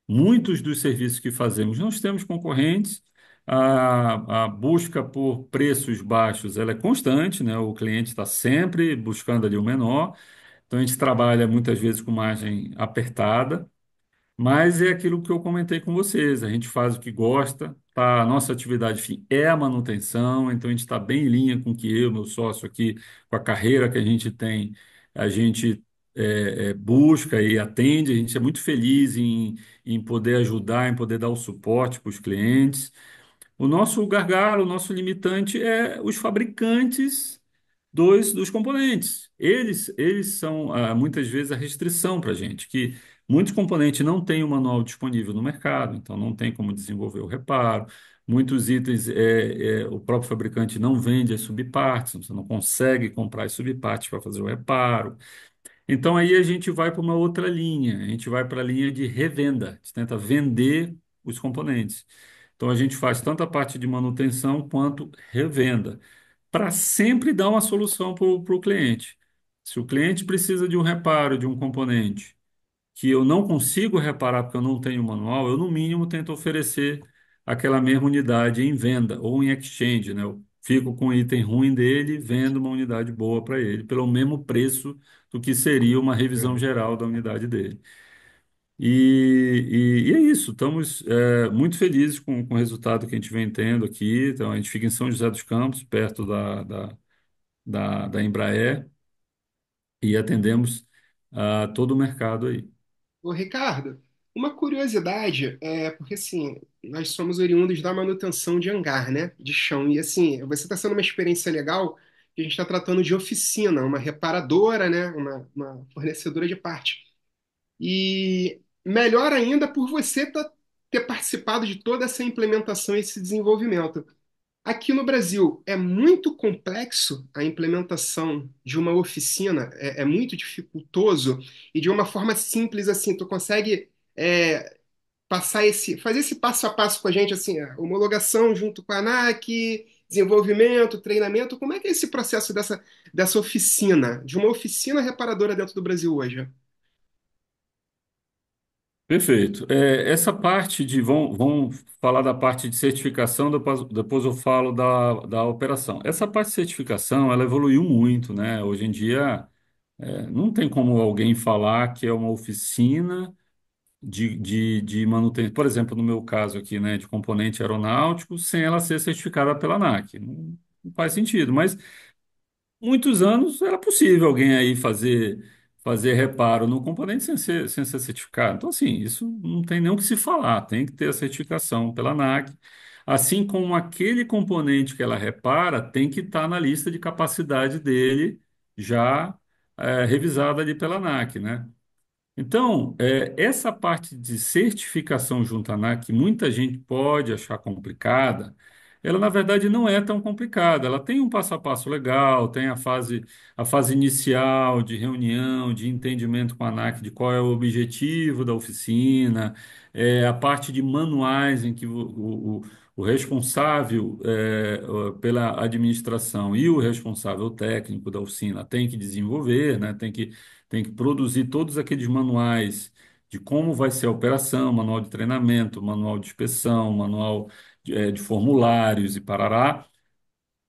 muitos dos serviços que fazemos nós temos concorrentes. A busca por preços baixos ela é constante, né? O cliente está sempre buscando ali o menor. Então a gente trabalha muitas vezes com margem apertada. Mas é aquilo que eu comentei com vocês, a gente faz o que gosta, tá? A nossa atividade fim é a manutenção, então a gente está bem em linha com o que eu, meu sócio aqui, com a carreira que a gente tem, a gente busca e atende, a gente é muito feliz em poder ajudar, em poder dar o suporte para os clientes. O nosso gargalo, o nosso limitante é os fabricantes dos componentes. Eles são, muitas vezes, a restrição para a gente, que muitos componentes não têm o manual disponível no mercado, então não tem como desenvolver o reparo. Muitos itens, o próprio fabricante não vende as subpartes, você não consegue comprar as subpartes para fazer o reparo. Então aí a gente vai para uma outra linha, a gente vai para a linha de revenda, a gente tenta vender os componentes. Então a gente faz tanto a parte de manutenção quanto revenda, para sempre dar uma solução para o cliente. Se o cliente precisa de um reparo de um componente que eu não consigo reparar porque eu não tenho manual, eu no mínimo tento oferecer aquela mesma unidade em venda ou em exchange, né? Eu fico com o item ruim dele, vendo uma unidade boa para ele, pelo mesmo preço do que seria uma revisão geral da unidade dele. E é isso, estamos muito felizes com o resultado que a gente vem tendo aqui. Então, a gente fica em São José dos Campos, perto da Embraer, e atendemos todo o mercado aí. Ô, Ricardo, uma curiosidade, porque assim, nós somos oriundos da manutenção de hangar, né? De chão. E assim, você está sendo uma experiência legal, que a gente está tratando de oficina, uma reparadora, né? Uma fornecedora de parte. E melhor ainda por você ter participado de toda essa implementação e esse desenvolvimento. Aqui no Brasil é muito complexo a implementação de uma oficina, é muito dificultoso e de uma forma simples assim, tu consegue fazer esse passo a passo com a gente assim, a homologação junto com a ANAC, desenvolvimento, treinamento, como é que é esse processo dessa oficina, de uma oficina reparadora dentro do Brasil hoje? Perfeito. Essa parte de. Vamos falar da parte de certificação, depois eu falo da operação. Essa parte de certificação, ela evoluiu muito, né? Hoje em dia, não tem como alguém falar que é uma oficina de manutenção. Por exemplo, no meu caso aqui, né, de componente aeronáutico, sem ela ser certificada pela ANAC. Não faz sentido, mas muitos anos era possível alguém aí fazer reparo no componente sem ser certificado. Então, assim, isso não tem nem o que se falar, tem que ter a certificação pela ANAC, assim como aquele componente que ela repara tem que estar na lista de capacidade dele já revisada ali pela ANAC, né? Então, essa parte de certificação junto à ANAC, que muita gente pode achar complicada, ela na verdade não é tão complicada. Ela tem um passo a passo legal, tem a fase inicial de reunião, de entendimento com a ANAC de qual é o objetivo da oficina, a parte de manuais em que o responsável pela administração e o responsável técnico da oficina tem que desenvolver, né, tem que produzir todos aqueles manuais de como vai ser a operação, manual de treinamento, manual de inspeção, manual de formulários e parará,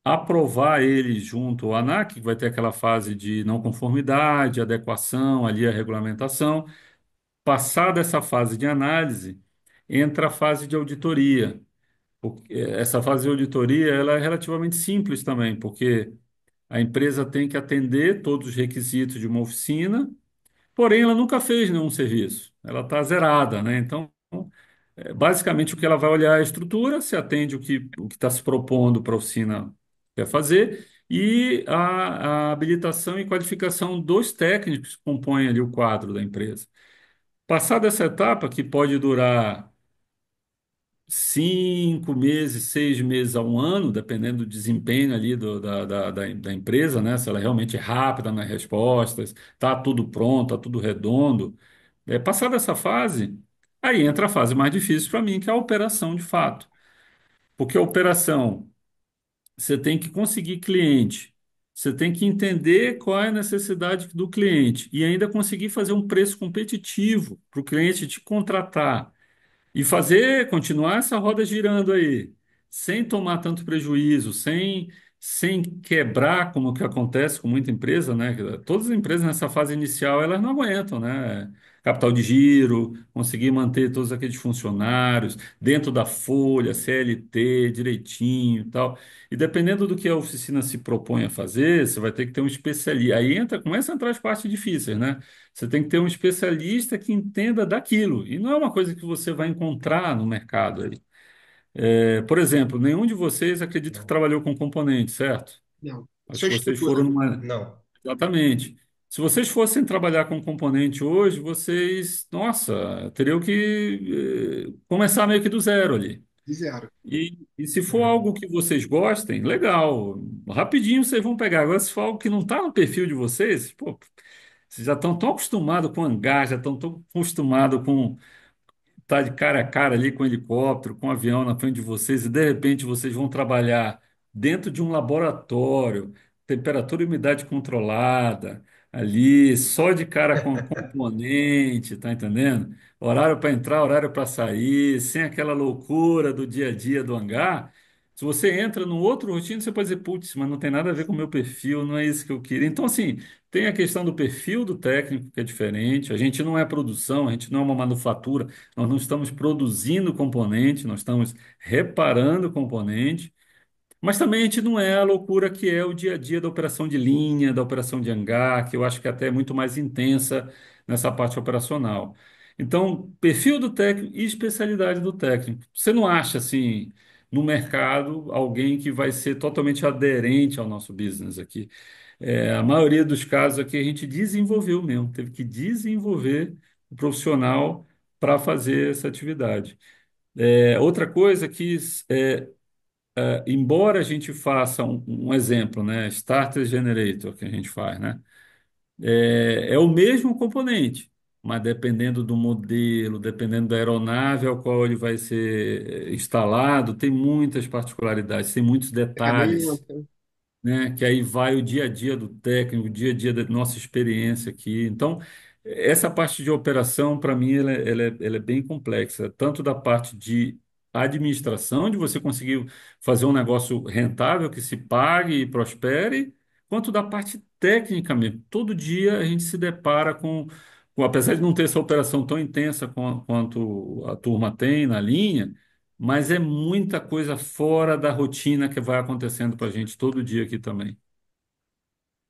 aprovar eles junto ao ANAC, que vai ter aquela fase de não conformidade, adequação ali à regulamentação. Passada essa fase de análise, entra a fase de auditoria. Essa fase de auditoria ela é relativamente simples também, porque a empresa tem que atender todos os requisitos de uma oficina. Porém, ela nunca fez nenhum serviço. Ela está zerada, né? Então, basicamente, o que ela vai olhar é a estrutura, se atende o que está se propondo para a oficina quer fazer, e a habilitação e qualificação dos técnicos que compõem ali o quadro da empresa. Passada essa etapa, que pode durar 5 meses, 6 meses a um ano, dependendo do desempenho ali da empresa, né? Se ela é realmente rápida nas respostas, está tudo pronto, está tudo redondo. Passada essa fase, aí entra a fase mais difícil para mim, que é a operação de fato. Porque a operação, você tem que conseguir cliente, você tem que entender qual é a necessidade do cliente e ainda conseguir fazer um preço competitivo para o cliente te contratar. E continuar essa roda girando aí, sem tomar tanto prejuízo, sem quebrar, como que acontece com muita empresa, né? Todas as empresas nessa fase inicial, elas não aguentam, né? Capital de giro, conseguir manter todos aqueles funcionários dentro da folha, CLT, direitinho e tal. E dependendo do que a oficina se propõe a fazer, você vai ter que ter um especialista. Aí começa a entrar as partes difíceis, né? Você tem que ter um especialista que entenda daquilo. E não é uma coisa que você vai encontrar no mercado aí. Por exemplo, nenhum de vocês acredito que Não, trabalhou com componente, certo? Não. Acho Só que vocês foram estrutura. numa. não, Exatamente. Se vocês fossem trabalhar com componente hoje, vocês, nossa, teriam que começar meio que do zero ali. De zero. E se for uhum, algo que vocês gostem, legal. Rapidinho vocês vão pegar. Agora, se for algo que não está no perfil de vocês, pô, vocês já estão tão acostumados com hangar, já estão tão acostumados com estar de cara a cara ali com helicóptero, com avião na frente de vocês, e de repente vocês vão trabalhar dentro de um laboratório, temperatura e umidade controlada, ali, só de cara com componente, tá entendendo? Horário para entrar, horário para sair, sem aquela loucura do dia a dia do hangar. Se você entra num outro rotina, você pode dizer, putz, mas não tem nada a ver com o meu perfil, não é isso que eu queria. Então, assim, tem a questão do perfil do técnico, que é diferente. A gente não é produção, a gente não é uma manufatura, nós não estamos produzindo componente, nós estamos reparando componente. Mas também a gente não é a loucura que é o dia a dia da operação de linha, da operação de hangar, que eu acho que até é muito mais intensa nessa parte operacional. Então, perfil do técnico e especialidade do técnico. Você não acha, assim, no mercado, alguém que vai ser totalmente aderente ao nosso business aqui? A maioria dos casos aqui a gente desenvolveu mesmo, teve que desenvolver o profissional para fazer essa atividade. Outra coisa que embora a gente faça um exemplo, né, Starter Generator que a gente faz, né, é o mesmo componente, mas dependendo do modelo, dependendo da aeronave ao qual ele vai ser instalado, tem muitas particularidades, tem muitos detalhes, Ferramenta. né, que aí vai o dia a dia do técnico, o dia a dia da nossa experiência aqui. Então, essa parte de operação, para mim, ela é bem complexa, tanto da parte de administração, de você conseguir fazer um negócio rentável, que se pague e prospere, quanto da parte técnica mesmo. Todo dia a gente se depara apesar de não ter essa operação tão intensa quanto a turma tem na linha, mas é muita coisa fora da rotina que vai acontecendo para a gente todo dia aqui também.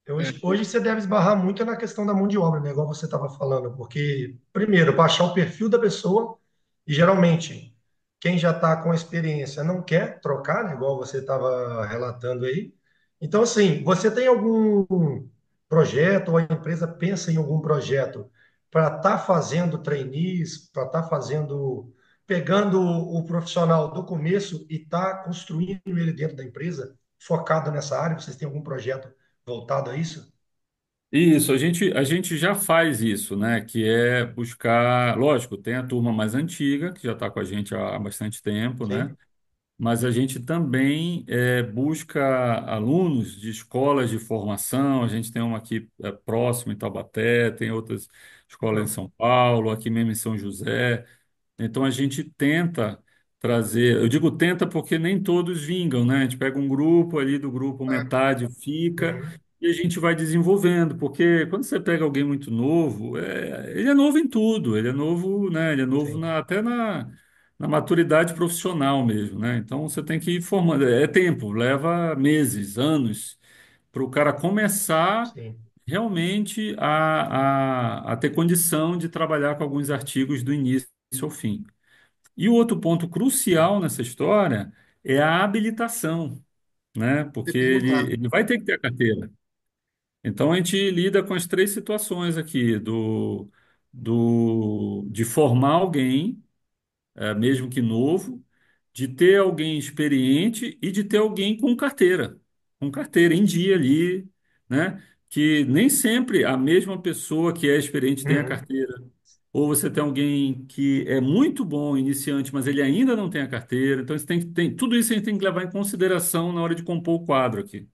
Hoje, hoje você deve esbarrar muito na questão da mão de obra, né? Igual você estava falando, porque, primeiro, para achar o perfil da pessoa, e geralmente quem já está com experiência não quer trocar, né? Igual você estava relatando aí. Então, assim, você tem algum projeto, ou a empresa pensa em algum projeto para estar fazendo trainees, para estar fazendo, pegando o profissional do começo e estar construindo ele dentro da empresa, focado nessa área? Vocês têm algum projeto voltado a isso? Isso, a gente já faz isso, né? Que é buscar, lógico, tem a turma mais antiga, que já está com a gente há bastante tempo, né? Sim. Mas a gente também busca alunos de escolas de formação. A gente tem uma aqui próximo em Taubaté, tem outras escolas em Hum. São Paulo, aqui mesmo em São José. Então a gente tenta trazer, eu digo tenta porque nem todos vingam, né? A gente pega um grupo ali, do grupo Claro. metade fica Uhum. e a gente vai desenvolvendo, porque quando você pega alguém muito novo, ele é novo em tudo, ele é novo, né? Ele é novo Sim, até na maturidade profissional mesmo, né? Então você tem que ir formando, é tempo, leva meses, anos, para o cara começar sim. realmente a ter condição de trabalhar com alguns artigos do início ao fim. E o outro ponto crucial nessa história é a habilitação, né? Vou Porque perguntar. ele vai ter que ter a carteira. Então a gente lida com as três situações aqui, de formar alguém, mesmo que novo, de ter alguém experiente e de ter alguém com carteira em dia ali, né? Que nem sempre a mesma pessoa que é experiente tem a Uhum. carteira. Ou você tem alguém que é muito bom iniciante, mas ele ainda não tem a carteira. Então, você tudo isso a gente tem que levar em consideração na hora de compor o quadro aqui.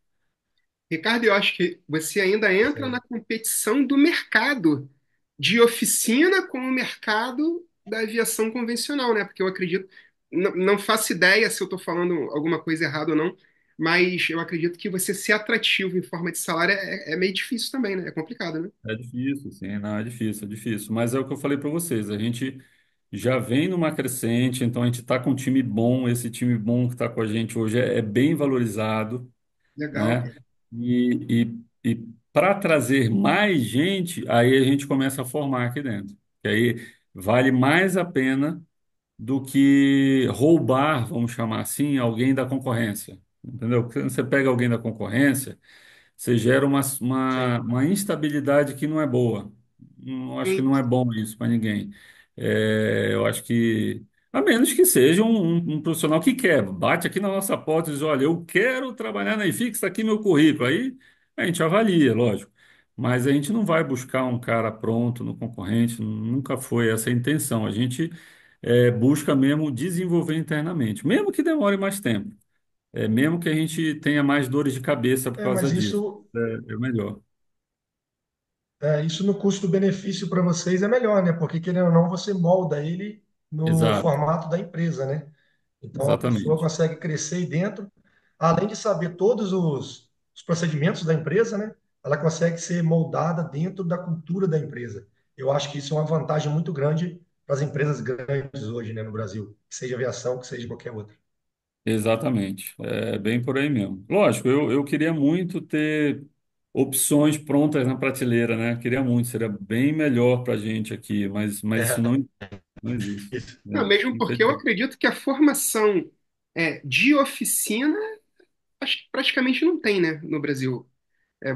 Ricardo, eu acho que você ainda entra na Sim. competição do mercado de oficina com o mercado da aviação convencional, né? Porque eu acredito, não faço ideia se eu estou falando alguma coisa errada ou não, mas eu acredito que você ser atrativo em forma de salário é meio difícil também, né? É complicado, né? É difícil, sim, não, é difícil, é difícil. Mas é o que eu falei para vocês, a gente já vem numa crescente, então a gente está com um time bom, esse time bom que está com a gente hoje é bem valorizado, Legal, né? cara. E para trazer mais gente, aí a gente começa a formar aqui dentro. Que aí vale mais a pena do que roubar, vamos chamar assim, alguém da concorrência. Entendeu? Porque quando você pega alguém da concorrência, você gera Sim. uma instabilidade que não é boa. Não, acho que Sim, não é bom isso para ninguém. Eu acho que, a menos que seja um profissional que quer, bate aqui na nossa porta e diz: olha, eu quero trabalhar na IFIX, está aqui meu currículo. Aí a gente avalia, lógico. Mas a gente não vai buscar um cara pronto no concorrente, nunca foi essa a intenção. A gente busca mesmo desenvolver internamente, mesmo que demore mais tempo. Mesmo que a gente tenha mais dores de cabeça por É, causa mas disso. isso, É o melhor. isso no custo-benefício para vocês é melhor, né? Porque querendo ou não, você molda ele no Exato, formato da empresa, né? Então a pessoa exatamente. consegue crescer aí dentro, além de saber todos os procedimentos da empresa, né? Ela consegue ser moldada dentro da cultura da empresa. Eu acho que isso é uma vantagem muito grande para as empresas grandes hoje, né, no Brasil, que seja aviação, que seja qualquer outra. Exatamente. É bem por aí mesmo. Lógico, eu queria muito ter opções prontas na prateleira, né? Queria muito, seria bem melhor para a gente aqui, mas isso É, não existe, isso. né? não, mesmo porque eu Infelizmente. acredito que a formação de oficina acho que praticamente não tem, né, no Brasil. É,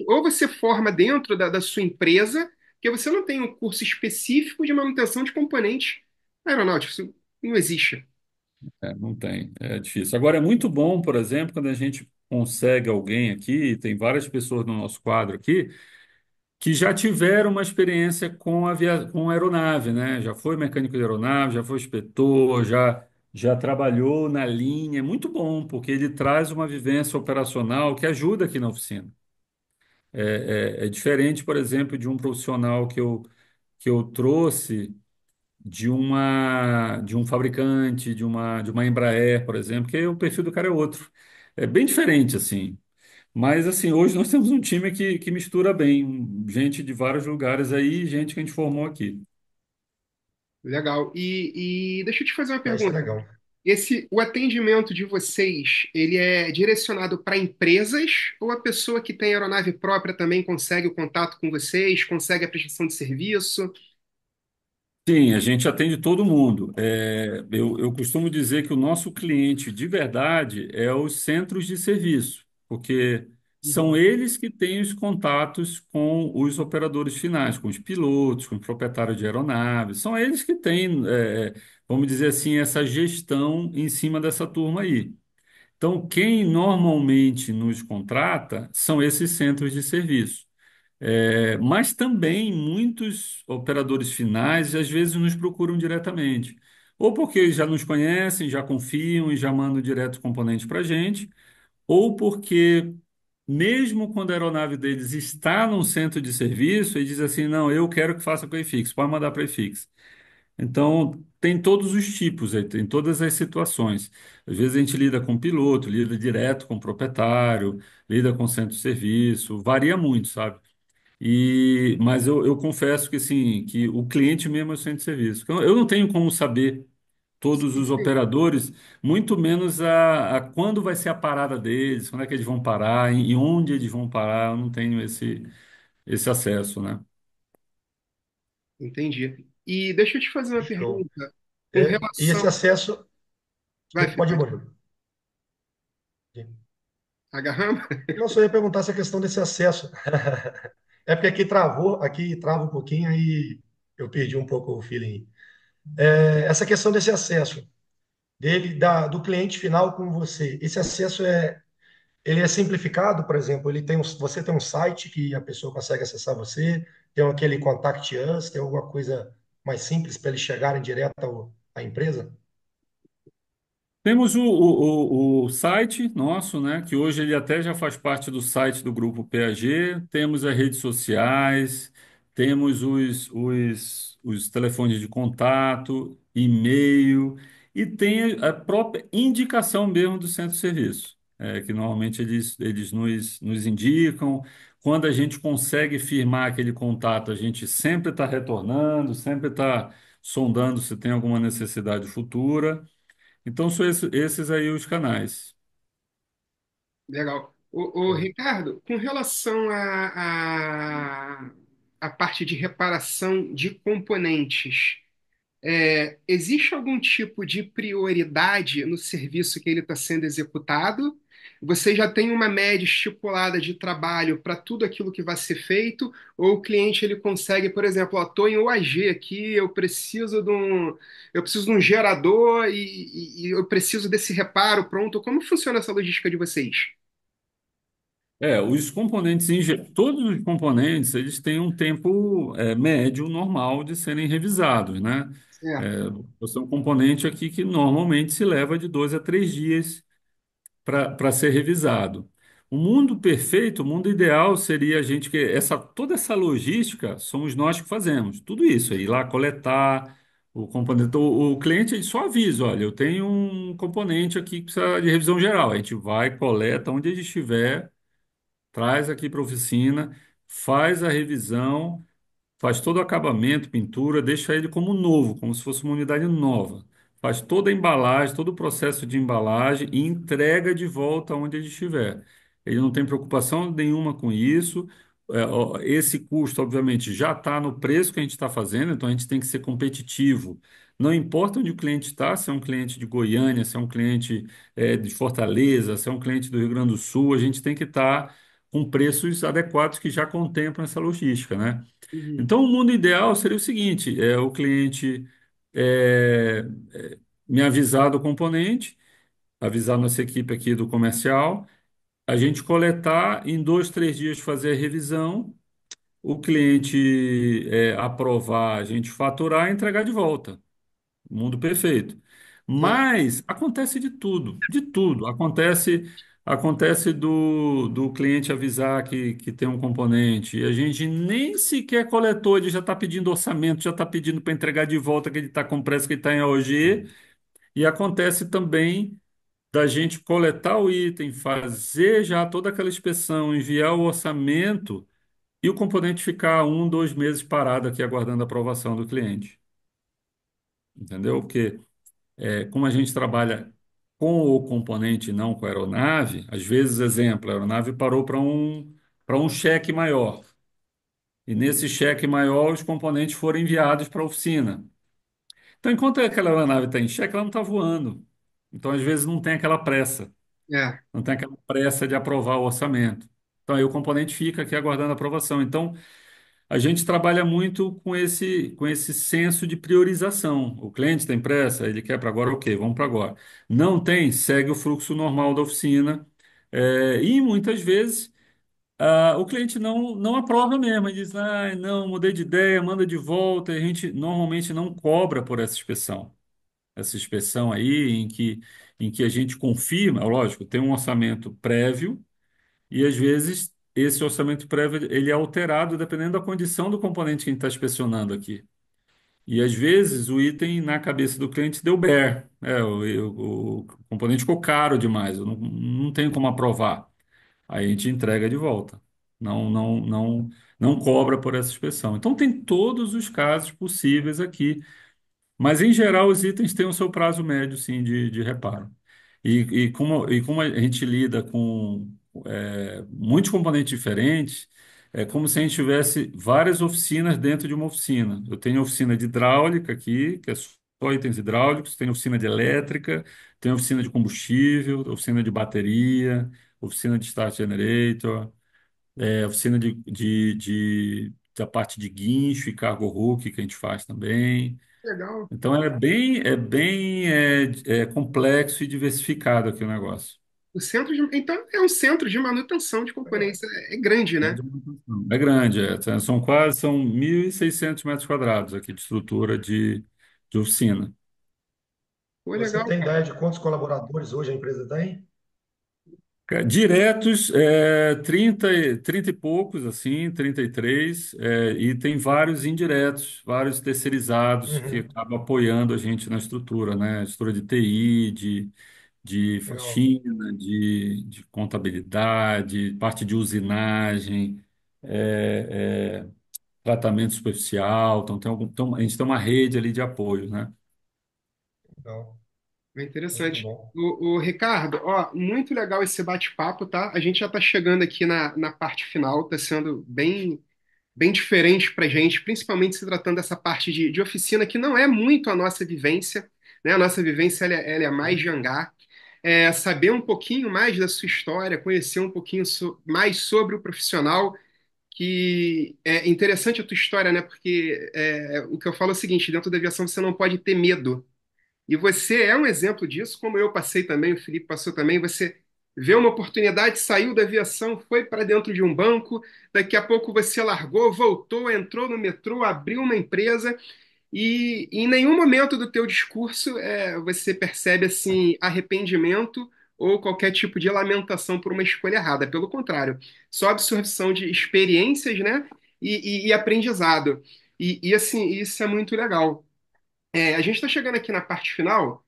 Ou você forma dentro da sua empresa, porque você não tem um curso específico de manutenção de componentes aeronáuticos. Isso não existe. não tem, é difícil. Agora, é muito bom, por exemplo, quando a gente consegue alguém aqui, tem várias pessoas no nosso quadro aqui, que já tiveram uma experiência com aeronave, né? Já foi mecânico de aeronave, já foi inspetor, já trabalhou na linha. É muito bom, porque ele traz uma vivência operacional que ajuda aqui na oficina. É diferente, por exemplo, de um profissional que eu trouxe de um fabricante, de uma Embraer, por exemplo, que o perfil do cara é outro. É bem diferente, assim. Mas, assim, hoje nós temos um time que mistura bem, gente de vários lugares aí, gente que a gente formou aqui. Legal. E deixa eu te fazer uma Ah, isso é pergunta. legal. O atendimento de vocês, ele é direcionado para empresas ou a pessoa que tem aeronave própria também consegue o contato com vocês, consegue a prestação de serviço? Sim, a gente atende todo mundo. Eu costumo dizer que o nosso cliente de verdade é os centros de serviço, porque são Uhum. eles que têm os contatos com os operadores finais, com os pilotos, com os proprietários de aeronaves. São eles que têm, vamos dizer assim, essa gestão em cima dessa turma aí. Então, quem normalmente nos contrata são esses centros de serviço. Mas também muitos operadores finais às vezes nos procuram diretamente, ou porque já nos conhecem, já confiam e já mandam direto o componente para a gente, ou porque, mesmo quando a aeronave deles está num centro de serviço, eles dizem assim: não, eu quero que faça para a IFIX, pode mandar para a IFIX. Então, tem todos os tipos, aí, tem todas as situações. Às vezes a gente lida com o piloto, lida direto com o proprietário, lida com o centro de serviço, varia muito, sabe? Mas eu confesso que assim, que o cliente mesmo é o centro de serviço. Eu não tenho como saber todos os operadores, muito menos a quando vai ser a parada deles, quando é que eles vão parar, e onde eles vão parar. Eu não tenho esse acesso, né? Entendi. E deixa eu te fazer uma Show. pergunta com E esse relação. acesso. Vai, Pode ir, Felipe, Murilo. agarramos? Não, só ia perguntar essa questão desse acesso. É porque aqui travou, aqui trava um pouquinho, aí eu perdi um pouco o feeling. Essa questão desse acesso do cliente final com você, esse acesso ele é simplificado, por exemplo, você tem um site que a pessoa consegue acessar você, tem aquele Contact Us, tem alguma coisa mais simples para eles chegarem direto à empresa? Temos o site nosso, né, que hoje ele até já faz parte do site do grupo PAG. Temos as redes sociais, temos os telefones de contato, e-mail, e tem a própria indicação mesmo do centro de serviço, que normalmente eles nos indicam. Quando a gente consegue firmar aquele contato, a gente sempre está retornando, sempre está sondando se tem alguma necessidade futura. Então, são esses aí os canais. Legal. O Show. Ricardo, com relação a parte de reparação de componentes, existe algum tipo de prioridade no serviço que ele está sendo executado? Você já tem uma média estipulada de trabalho para tudo aquilo que vai ser feito? Ou o cliente ele consegue, por exemplo, estou em UAG aqui, eu preciso de um gerador e eu preciso desse reparo pronto. Como funciona essa logística de vocês? Os componentes, todos os componentes, eles têm um tempo médio normal de serem revisados, né? Certo. Você é um componente aqui que normalmente se leva de 2 a 3 dias para ser revisado. O mundo perfeito, o mundo ideal seria a gente que toda essa logística somos nós que fazemos. Tudo isso, ir lá coletar o componente. O cliente ele só avisa, olha, eu tenho um componente aqui que precisa de revisão geral. A gente vai, coleta onde ele estiver, traz aqui para a oficina, faz a revisão, faz todo o acabamento, pintura, deixa ele como novo, como se fosse uma unidade nova. Faz toda a embalagem, todo o processo de embalagem e entrega de volta onde ele estiver. Ele não tem preocupação nenhuma com isso. Esse custo, obviamente, já está no preço que a gente está fazendo, então a gente tem que ser competitivo. Não importa onde o cliente está, se é um cliente de Goiânia, se é um cliente, de Fortaleza, se é um cliente do Rio Grande do Sul, a gente tem que estar com preços adequados que já contemplam essa logística, né? Uhum. Então, o mundo ideal seria o seguinte: o cliente é, me avisar do componente, avisar nossa equipe aqui do comercial, a gente coletar, em 2, 3 dias fazer a revisão, o cliente aprovar, a gente faturar e entregar de volta. Mundo perfeito. Legal. Mas acontece de tudo, de tudo. Acontece. Acontece do cliente avisar que tem um componente e a gente nem sequer coletou, ele já está pedindo orçamento, já está pedindo para entregar de volta, que ele está com pressa, que ele está em AOG. E acontece também da gente coletar o item, fazer já toda aquela inspeção, enviar o orçamento e o componente ficar 1, 2 meses parado aqui aguardando a aprovação do cliente. Entendeu? Porque como a gente trabalha com o componente, e não com a aeronave, às vezes, exemplo, a aeronave parou para um cheque maior. E nesse cheque maior, os componentes foram enviados para a oficina. Então, enquanto aquela aeronave está em cheque, ela não está voando. Então, às vezes, não tem aquela pressa. É, Não tem aquela pressa de aprovar o orçamento. Então, aí o componente fica aqui aguardando a aprovação. Então, a gente trabalha muito com esse senso de priorização. O cliente tem pressa, ele quer para agora, ok, vamos para agora. Não tem, segue o fluxo normal da oficina. E muitas vezes o cliente não aprova mesmo, ele diz, ah, não, mudei de ideia, manda de volta. E a gente normalmente não cobra por essa inspeção. Essa inspeção aí em que a gente confirma, lógico, tem um orçamento prévio. E às vezes esse orçamento prévio ele é alterado dependendo da condição do componente que a gente está inspecionando aqui. E às vezes o item na cabeça do cliente deu bare, o componente ficou caro demais, eu não tenho como aprovar. Aí a gente entrega de volta. Não cobra por essa inspeção. Então tem todos os casos possíveis aqui, mas, em geral, os itens têm o seu prazo médio, sim, de reparo. E como a gente lida com muitos componentes diferentes, é como se a gente tivesse várias oficinas dentro de uma oficina. Eu tenho a oficina de hidráulica aqui, que é só itens hidráulicos, tenho oficina de elétrica, tenho oficina de combustível, oficina de bateria, oficina de start generator, oficina da parte de guincho e cargo hook que a gente faz também. legal. Então é bem complexo e diversificado aqui o negócio. Então, é um centro de manutenção de componentes. É grande, né? É grande, são 1.600 metros quadrados aqui de estrutura de oficina. Pô, Você legal, tem cara. ideia de quantos colaboradores hoje a empresa tem? Diretos, 30 e poucos, assim, 33, e tem vários indiretos, vários terceirizados que Uhum, acabam apoiando a gente na estrutura, né? Estrutura de TI, de legal. faxina, de contabilidade, parte de usinagem, é, tratamento superficial. Então, a gente tem uma rede ali de apoio, né? Legal. É Muito interessante. bom. O Ricardo, ó, muito legal esse bate-papo, tá? A gente já está chegando aqui na parte final, está sendo bem diferente para a gente, principalmente se tratando dessa parte de oficina, que não é muito a nossa vivência, né? A nossa vivência ela é mais de hangar. Saber um pouquinho mais da sua história, conhecer um pouquinho mais sobre o profissional, que é interessante a tua história, né? Porque o que eu falo é o seguinte, dentro da aviação você não pode ter medo. E você é um exemplo disso, como eu passei também, o Felipe passou também. Você vê uma oportunidade, saiu da aviação, foi para dentro de um banco, daqui a pouco você largou, voltou, entrou no metrô, abriu uma empresa e em nenhum momento do teu discurso você percebe assim arrependimento ou qualquer tipo de lamentação por uma escolha errada. Pelo contrário, só absorção de experiências, né? E aprendizado. E assim, isso é muito legal. A gente está chegando aqui na parte final.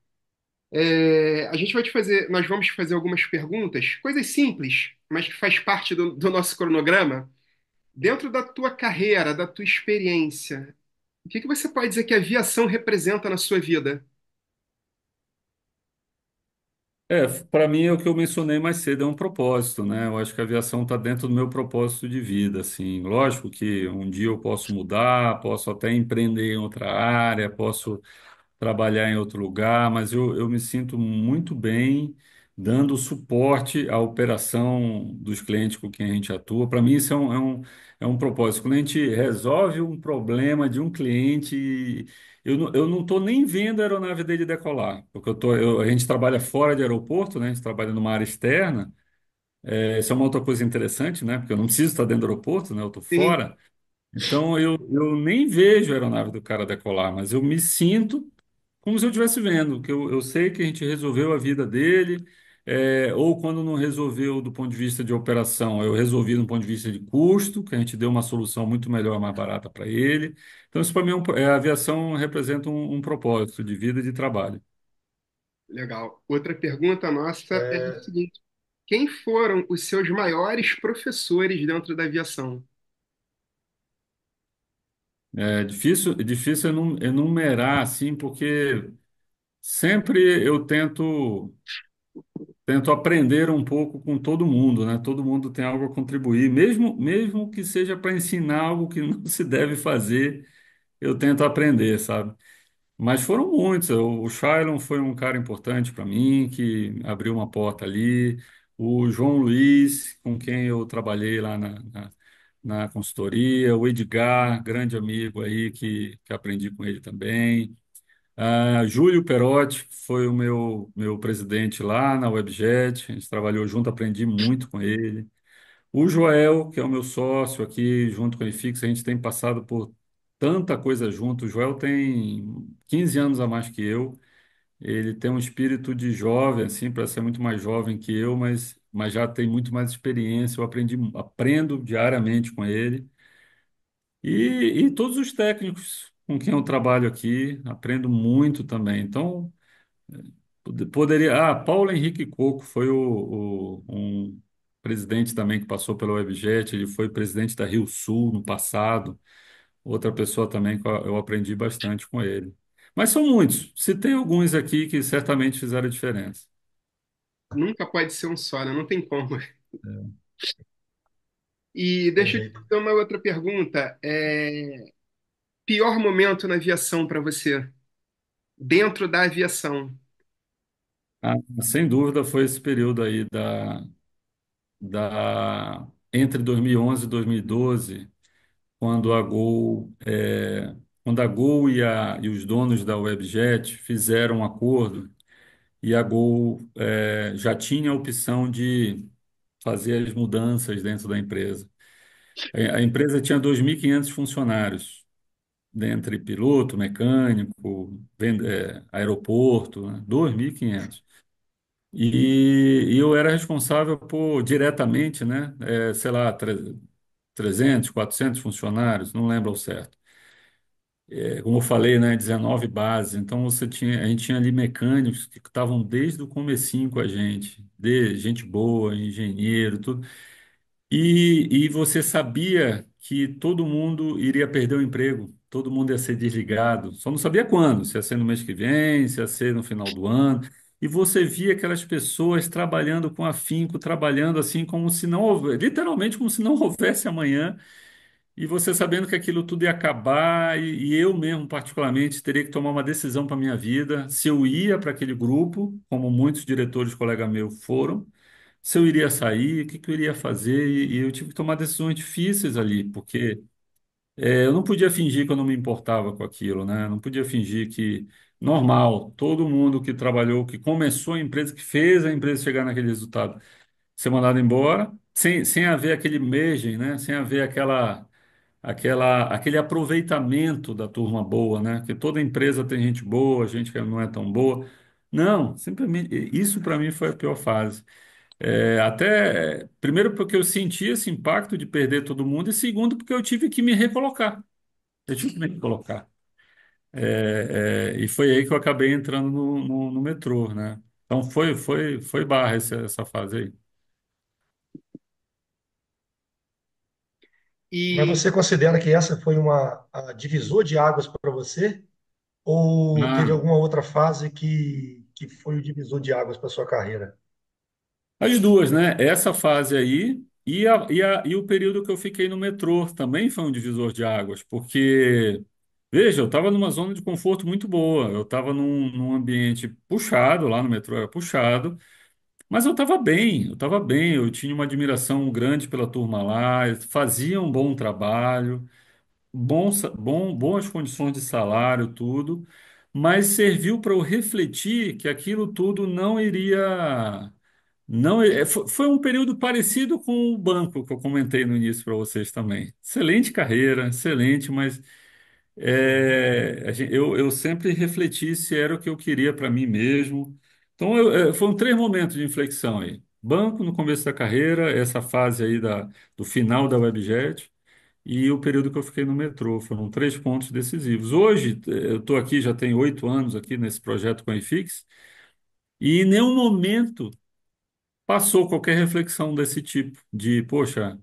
Nós vamos te fazer algumas perguntas, coisas simples, mas que faz parte do nosso cronograma. Dentro da tua carreira, da tua experiência, o que que você pode dizer que a aviação representa na sua vida? Para mim é o que eu mencionei mais cedo, é um propósito, né? Eu acho que a aviação está dentro do meu propósito de vida, assim. Lógico que um dia eu posso mudar, posso até empreender em outra área, posso trabalhar em outro lugar, mas eu me sinto muito bem dando suporte à operação dos clientes com quem a gente atua. Para mim, isso é um propósito. Quando a gente resolve um problema de um cliente, eu não estou nem vendo a aeronave dele decolar, porque a gente trabalha fora de aeroporto, né? A gente trabalha numa área externa. Isso é uma outra coisa interessante, né? Porque eu não preciso estar dentro do aeroporto, né? Eu estou Sim, fora. Então eu nem vejo a aeronave do cara decolar, mas eu me sinto como se eu estivesse vendo, que eu sei que a gente resolveu a vida dele, ou quando não resolveu do ponto de vista de operação, eu resolvi do ponto de vista de custo, que a gente deu uma solução muito melhor, mais barata para ele. Então, isso para mim a aviação representa um propósito de vida e de trabalho. Legal. Outra pergunta nossa é a É, seguinte: quem foram os seus maiores professores dentro da aviação? É difícil enumerar assim, porque sempre eu tento aprender um pouco com todo mundo, né? Todo mundo tem algo a contribuir, mesmo que seja para ensinar algo que não se deve fazer, eu tento aprender, sabe? Mas foram muitos. O Shailon foi um cara importante para mim, que abriu uma porta ali. O João Luiz, com quem eu trabalhei lá na consultoria. O Edgar, grande amigo aí, que aprendi com ele também. Júlio Perotti foi o meu presidente lá na Webjet. A gente trabalhou junto, aprendi muito com ele. O Joel, que é o meu sócio aqui, junto com a Ifix, a gente tem passado por tanta coisa junto. O Joel tem 15 anos a mais que eu. Ele tem um espírito de jovem, assim, para ser muito mais jovem que eu, mas já tem muito mais experiência. Aprendo diariamente com ele. E todos os técnicos com quem eu trabalho aqui, aprendo muito também. Então, poderia. Paulo Henrique Coco foi um presidente também que passou pela Webjet, ele foi presidente da Rio Sul no passado, outra pessoa também que eu aprendi bastante com ele. Mas são muitos. Citei alguns aqui que certamente fizeram diferença. Nunca pode ser um só, né? Não tem como. É. E tem deixa eu te jeito. fazer uma outra pergunta. Pior momento na aviação para você? Dentro da aviação. Sem dúvida foi esse período aí entre 2011 e 2012, quando quando a Gol e os donos da Webjet fizeram um acordo e a Gol já tinha a opção de fazer as mudanças dentro da empresa. A empresa tinha 2.500 funcionários, dentre piloto, mecânico, aeroporto, né? 2.500. E eu era responsável por, diretamente, né, sei lá, 300, 400 funcionários, não lembro ao certo. Como eu falei, né, 19 bases, então a gente tinha ali mecânicos que estavam desde o comecinho com a gente, de gente boa, engenheiro, tudo. E você sabia que todo mundo iria perder o emprego, todo mundo ia ser desligado, só não sabia quando, se ia ser no mês que vem, se ia ser no final do ano. E você via aquelas pessoas trabalhando com afinco, trabalhando assim como se não houvesse, literalmente como se não houvesse amanhã, e você sabendo que aquilo tudo ia acabar, e eu mesmo, particularmente, teria que tomar uma decisão para a minha vida, se eu ia para aquele grupo, como muitos diretores, colegas meus foram, se eu iria sair, o que que eu iria fazer, e eu tive que tomar decisões difíceis ali, porque eu não podia fingir que eu não me importava com aquilo, né? Não podia fingir que normal, todo mundo que trabalhou, que começou a empresa, que fez a empresa chegar naquele resultado, ser mandado embora, sem haver aquele mergem, né? Sem haver aquele aproveitamento da turma boa, né? Que toda empresa tem gente boa, gente que não é tão boa. Não, simplesmente isso para mim foi a pior fase. Primeiro, porque eu senti esse impacto de perder todo mundo, e segundo, porque eu tive que me recolocar. Eu tive que me recolocar. E foi aí que eu acabei entrando no metrô, né? Então foi barra essa fase aí. Mas E você considera que essa foi a divisor de águas para você? Ou teve Ah, alguma outra fase que foi o divisor de águas para sua carreira? as duas, né? Essa fase aí e o período que eu fiquei no metrô também foi um divisor de águas, porque, veja, eu estava numa zona de conforto muito boa, eu estava num ambiente puxado, lá no metrô era puxado, mas eu estava bem, eu tinha uma admiração grande pela turma lá, eles faziam um bom trabalho, boas condições de salário, tudo, mas serviu para eu refletir que aquilo tudo não iria. Não, foi um período parecido com o banco que eu comentei no início para vocês também. Excelente carreira, excelente, mas eu sempre refleti se era o que eu queria para mim mesmo. Então, foram três momentos de inflexão aí. Banco no começo da carreira, essa fase aí do final da Webjet e o período que eu fiquei no metrô. Foram três pontos decisivos. Hoje, eu estou aqui, já tenho 8 anos aqui nesse projeto com a iFix, e em nenhum momento passou qualquer reflexão desse tipo, de, poxa,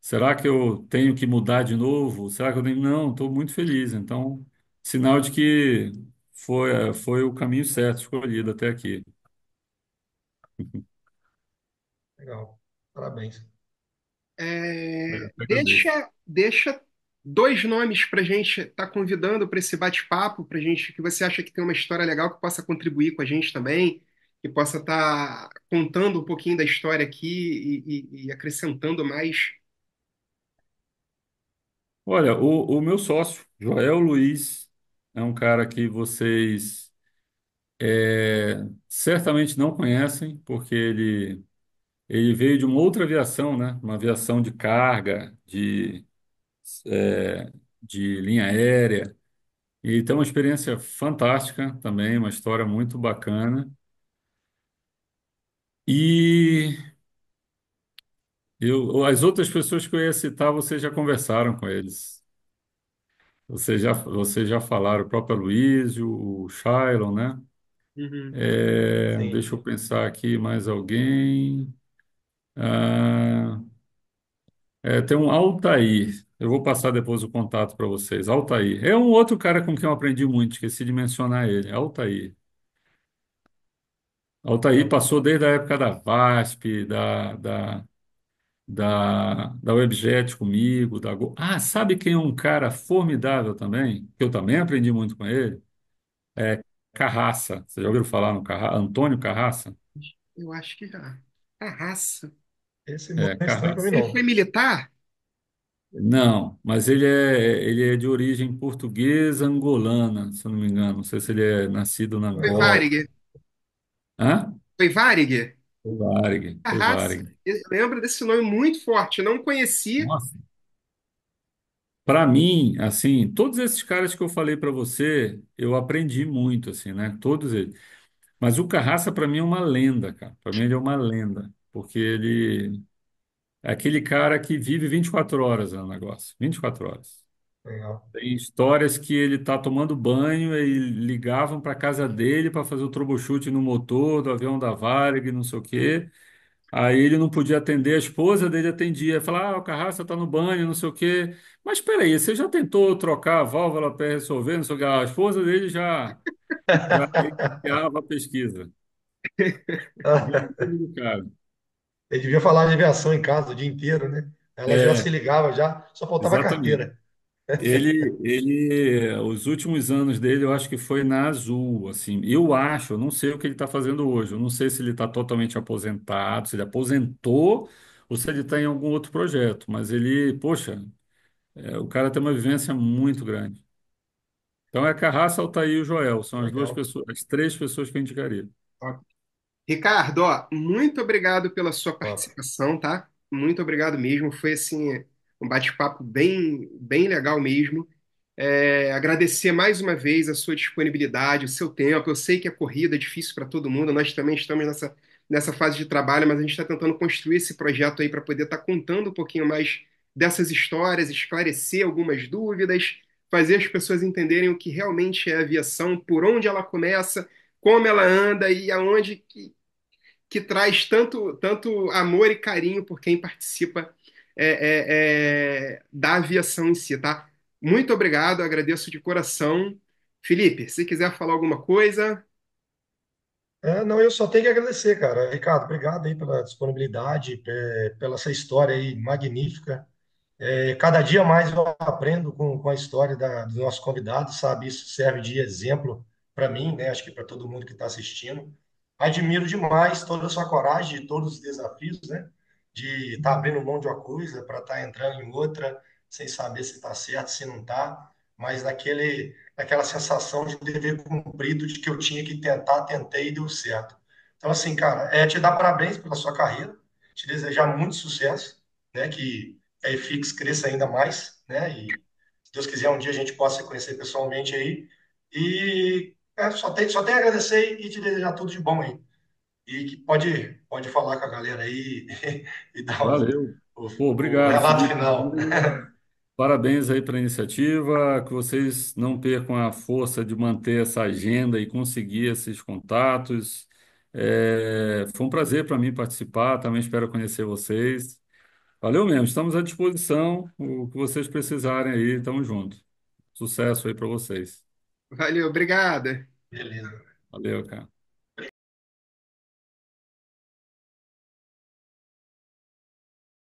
será que eu tenho que mudar de novo? Será que eu tenho... Não, estou muito feliz. Então, sinal de que foi o caminho certo escolhido até aqui. Legal. Parabéns. Eu que agradeço. Deixa dois nomes para a gente estar convidando para esse bate-papo, para gente que você acha que tem uma história legal que possa contribuir com a gente também, que possa estar contando um pouquinho da história aqui e acrescentando mais. Olha, o meu sócio, Joel Luiz, é um cara que vocês certamente não conhecem, porque ele veio de uma outra aviação, né? Uma aviação de carga, é, de linha aérea. E tem uma experiência fantástica também, uma história muito bacana. E as outras pessoas que eu ia citar, vocês já conversaram com eles. Vocês já falaram, o próprio Aloysio, o Shailon, né? Uhum. Sim. Deixa eu pensar aqui mais alguém. Ah, tem um Altair. Eu vou passar depois o contato para vocês. Altair. É um outro cara com quem eu aprendi muito, esqueci de mencionar ele. Altair. Altair Legal. passou desde a época da VASP, da Webjet comigo. Sabe quem é um cara formidável também? Que eu também aprendi muito com ele? Carraça. Vocês já ouviram falar no Antônio Carraça? Eu acho que já. A raça. Esse não É, é estranho para mim, Carraça. Ele foi não. militar? Não, mas ele é de origem portuguesa angolana, se eu não me engano. Não sei se ele é nascido na Foi Angola. Varig? Hã? Foi Varig? Foi Varig, A foi raça. Varig. Eu lembro desse nome muito forte. Eu não conheci. Nossa. Para mim, assim, todos esses caras que eu falei para você, eu aprendi muito, assim, né? Todos eles. Mas o Carraça, para mim, é uma lenda, cara. Para mim, ele é uma lenda, porque ele é aquele cara que vive 24 horas no negócio, 24 horas. Legal. Tem histórias que ele tá tomando banho e ligavam para casa dele para fazer o troubleshoot no motor do avião da Varig, não sei o quê. Aí ele não podia atender, a esposa dele atendia, falava, o Carraça tá no banho, não sei o quê. Mas espera aí, você já tentou trocar a válvula para resolver, não sei o quê? A esposa dele já iniciava a pesquisa. Gostei do cara. Ele devia falar de aviação em casa o dia inteiro, né? Ela já se É, ligava, já só faltava a exatamente. carteira. Os últimos anos dele, eu acho que foi na Azul, assim. Eu não sei o que ele está fazendo hoje. Eu não sei se ele está totalmente aposentado, se ele aposentou ou se ele está em algum outro projeto. Mas ele, poxa, o cara tem uma vivência muito grande. Então é Carraça, Altair e o Joel. São as duas Legal. pessoas, as três pessoas que eu indicaria. Ricardo, ó, muito obrigado pela sua Top. participação, tá? Muito obrigado mesmo. Foi assim um bate-papo bem legal mesmo. Agradecer mais uma vez a sua disponibilidade, o seu tempo. Eu sei que a corrida é difícil para todo mundo. Nós também estamos nessa fase de trabalho, mas a gente está tentando construir esse projeto aí para poder estar contando um pouquinho mais dessas histórias, esclarecer algumas dúvidas, fazer as pessoas entenderem o que realmente é a aviação, por onde ela começa, como ela anda e aonde que traz tanto amor e carinho por quem participa da aviação em si, tá? Muito obrigado, agradeço de coração. Felipe, se quiser falar alguma coisa, Não, eu só tenho que agradecer, cara. Ricardo, obrigado aí pela disponibilidade, pela essa história aí magnífica. Cada dia mais eu aprendo com a história dos nossos convidados, sabe? Isso serve de exemplo para mim, né? Acho que para todo mundo que está assistindo. Admiro demais toda a sua coragem, de todos os desafios, né? De estar abrindo mão de uma coisa para estar entrando em outra, sem saber se está certo, se não está, mas naquela sensação de dever cumprido, de que eu tinha que tentar, tentei e deu certo. Então, assim, cara, te dar parabéns pela sua carreira, te desejar muito sucesso, né? Que a EFIX cresça ainda mais, né? E se Deus quiser, um dia a gente possa se conhecer pessoalmente aí. E Só tem a agradecer e te desejar tudo de bom aí. E que pode falar com a galera aí e dar Valeu. o, Pô, o obrigado, relato Felipe. final. Parabéns aí pela iniciativa, que vocês não percam a força de manter essa agenda e conseguir esses contatos. Foi um prazer para mim participar, também espero conhecer vocês. Valeu mesmo, estamos à disposição, o que vocês precisarem aí, estamos juntos. Sucesso aí para vocês. Valeu, obrigado. Beleza. Valeu, cara.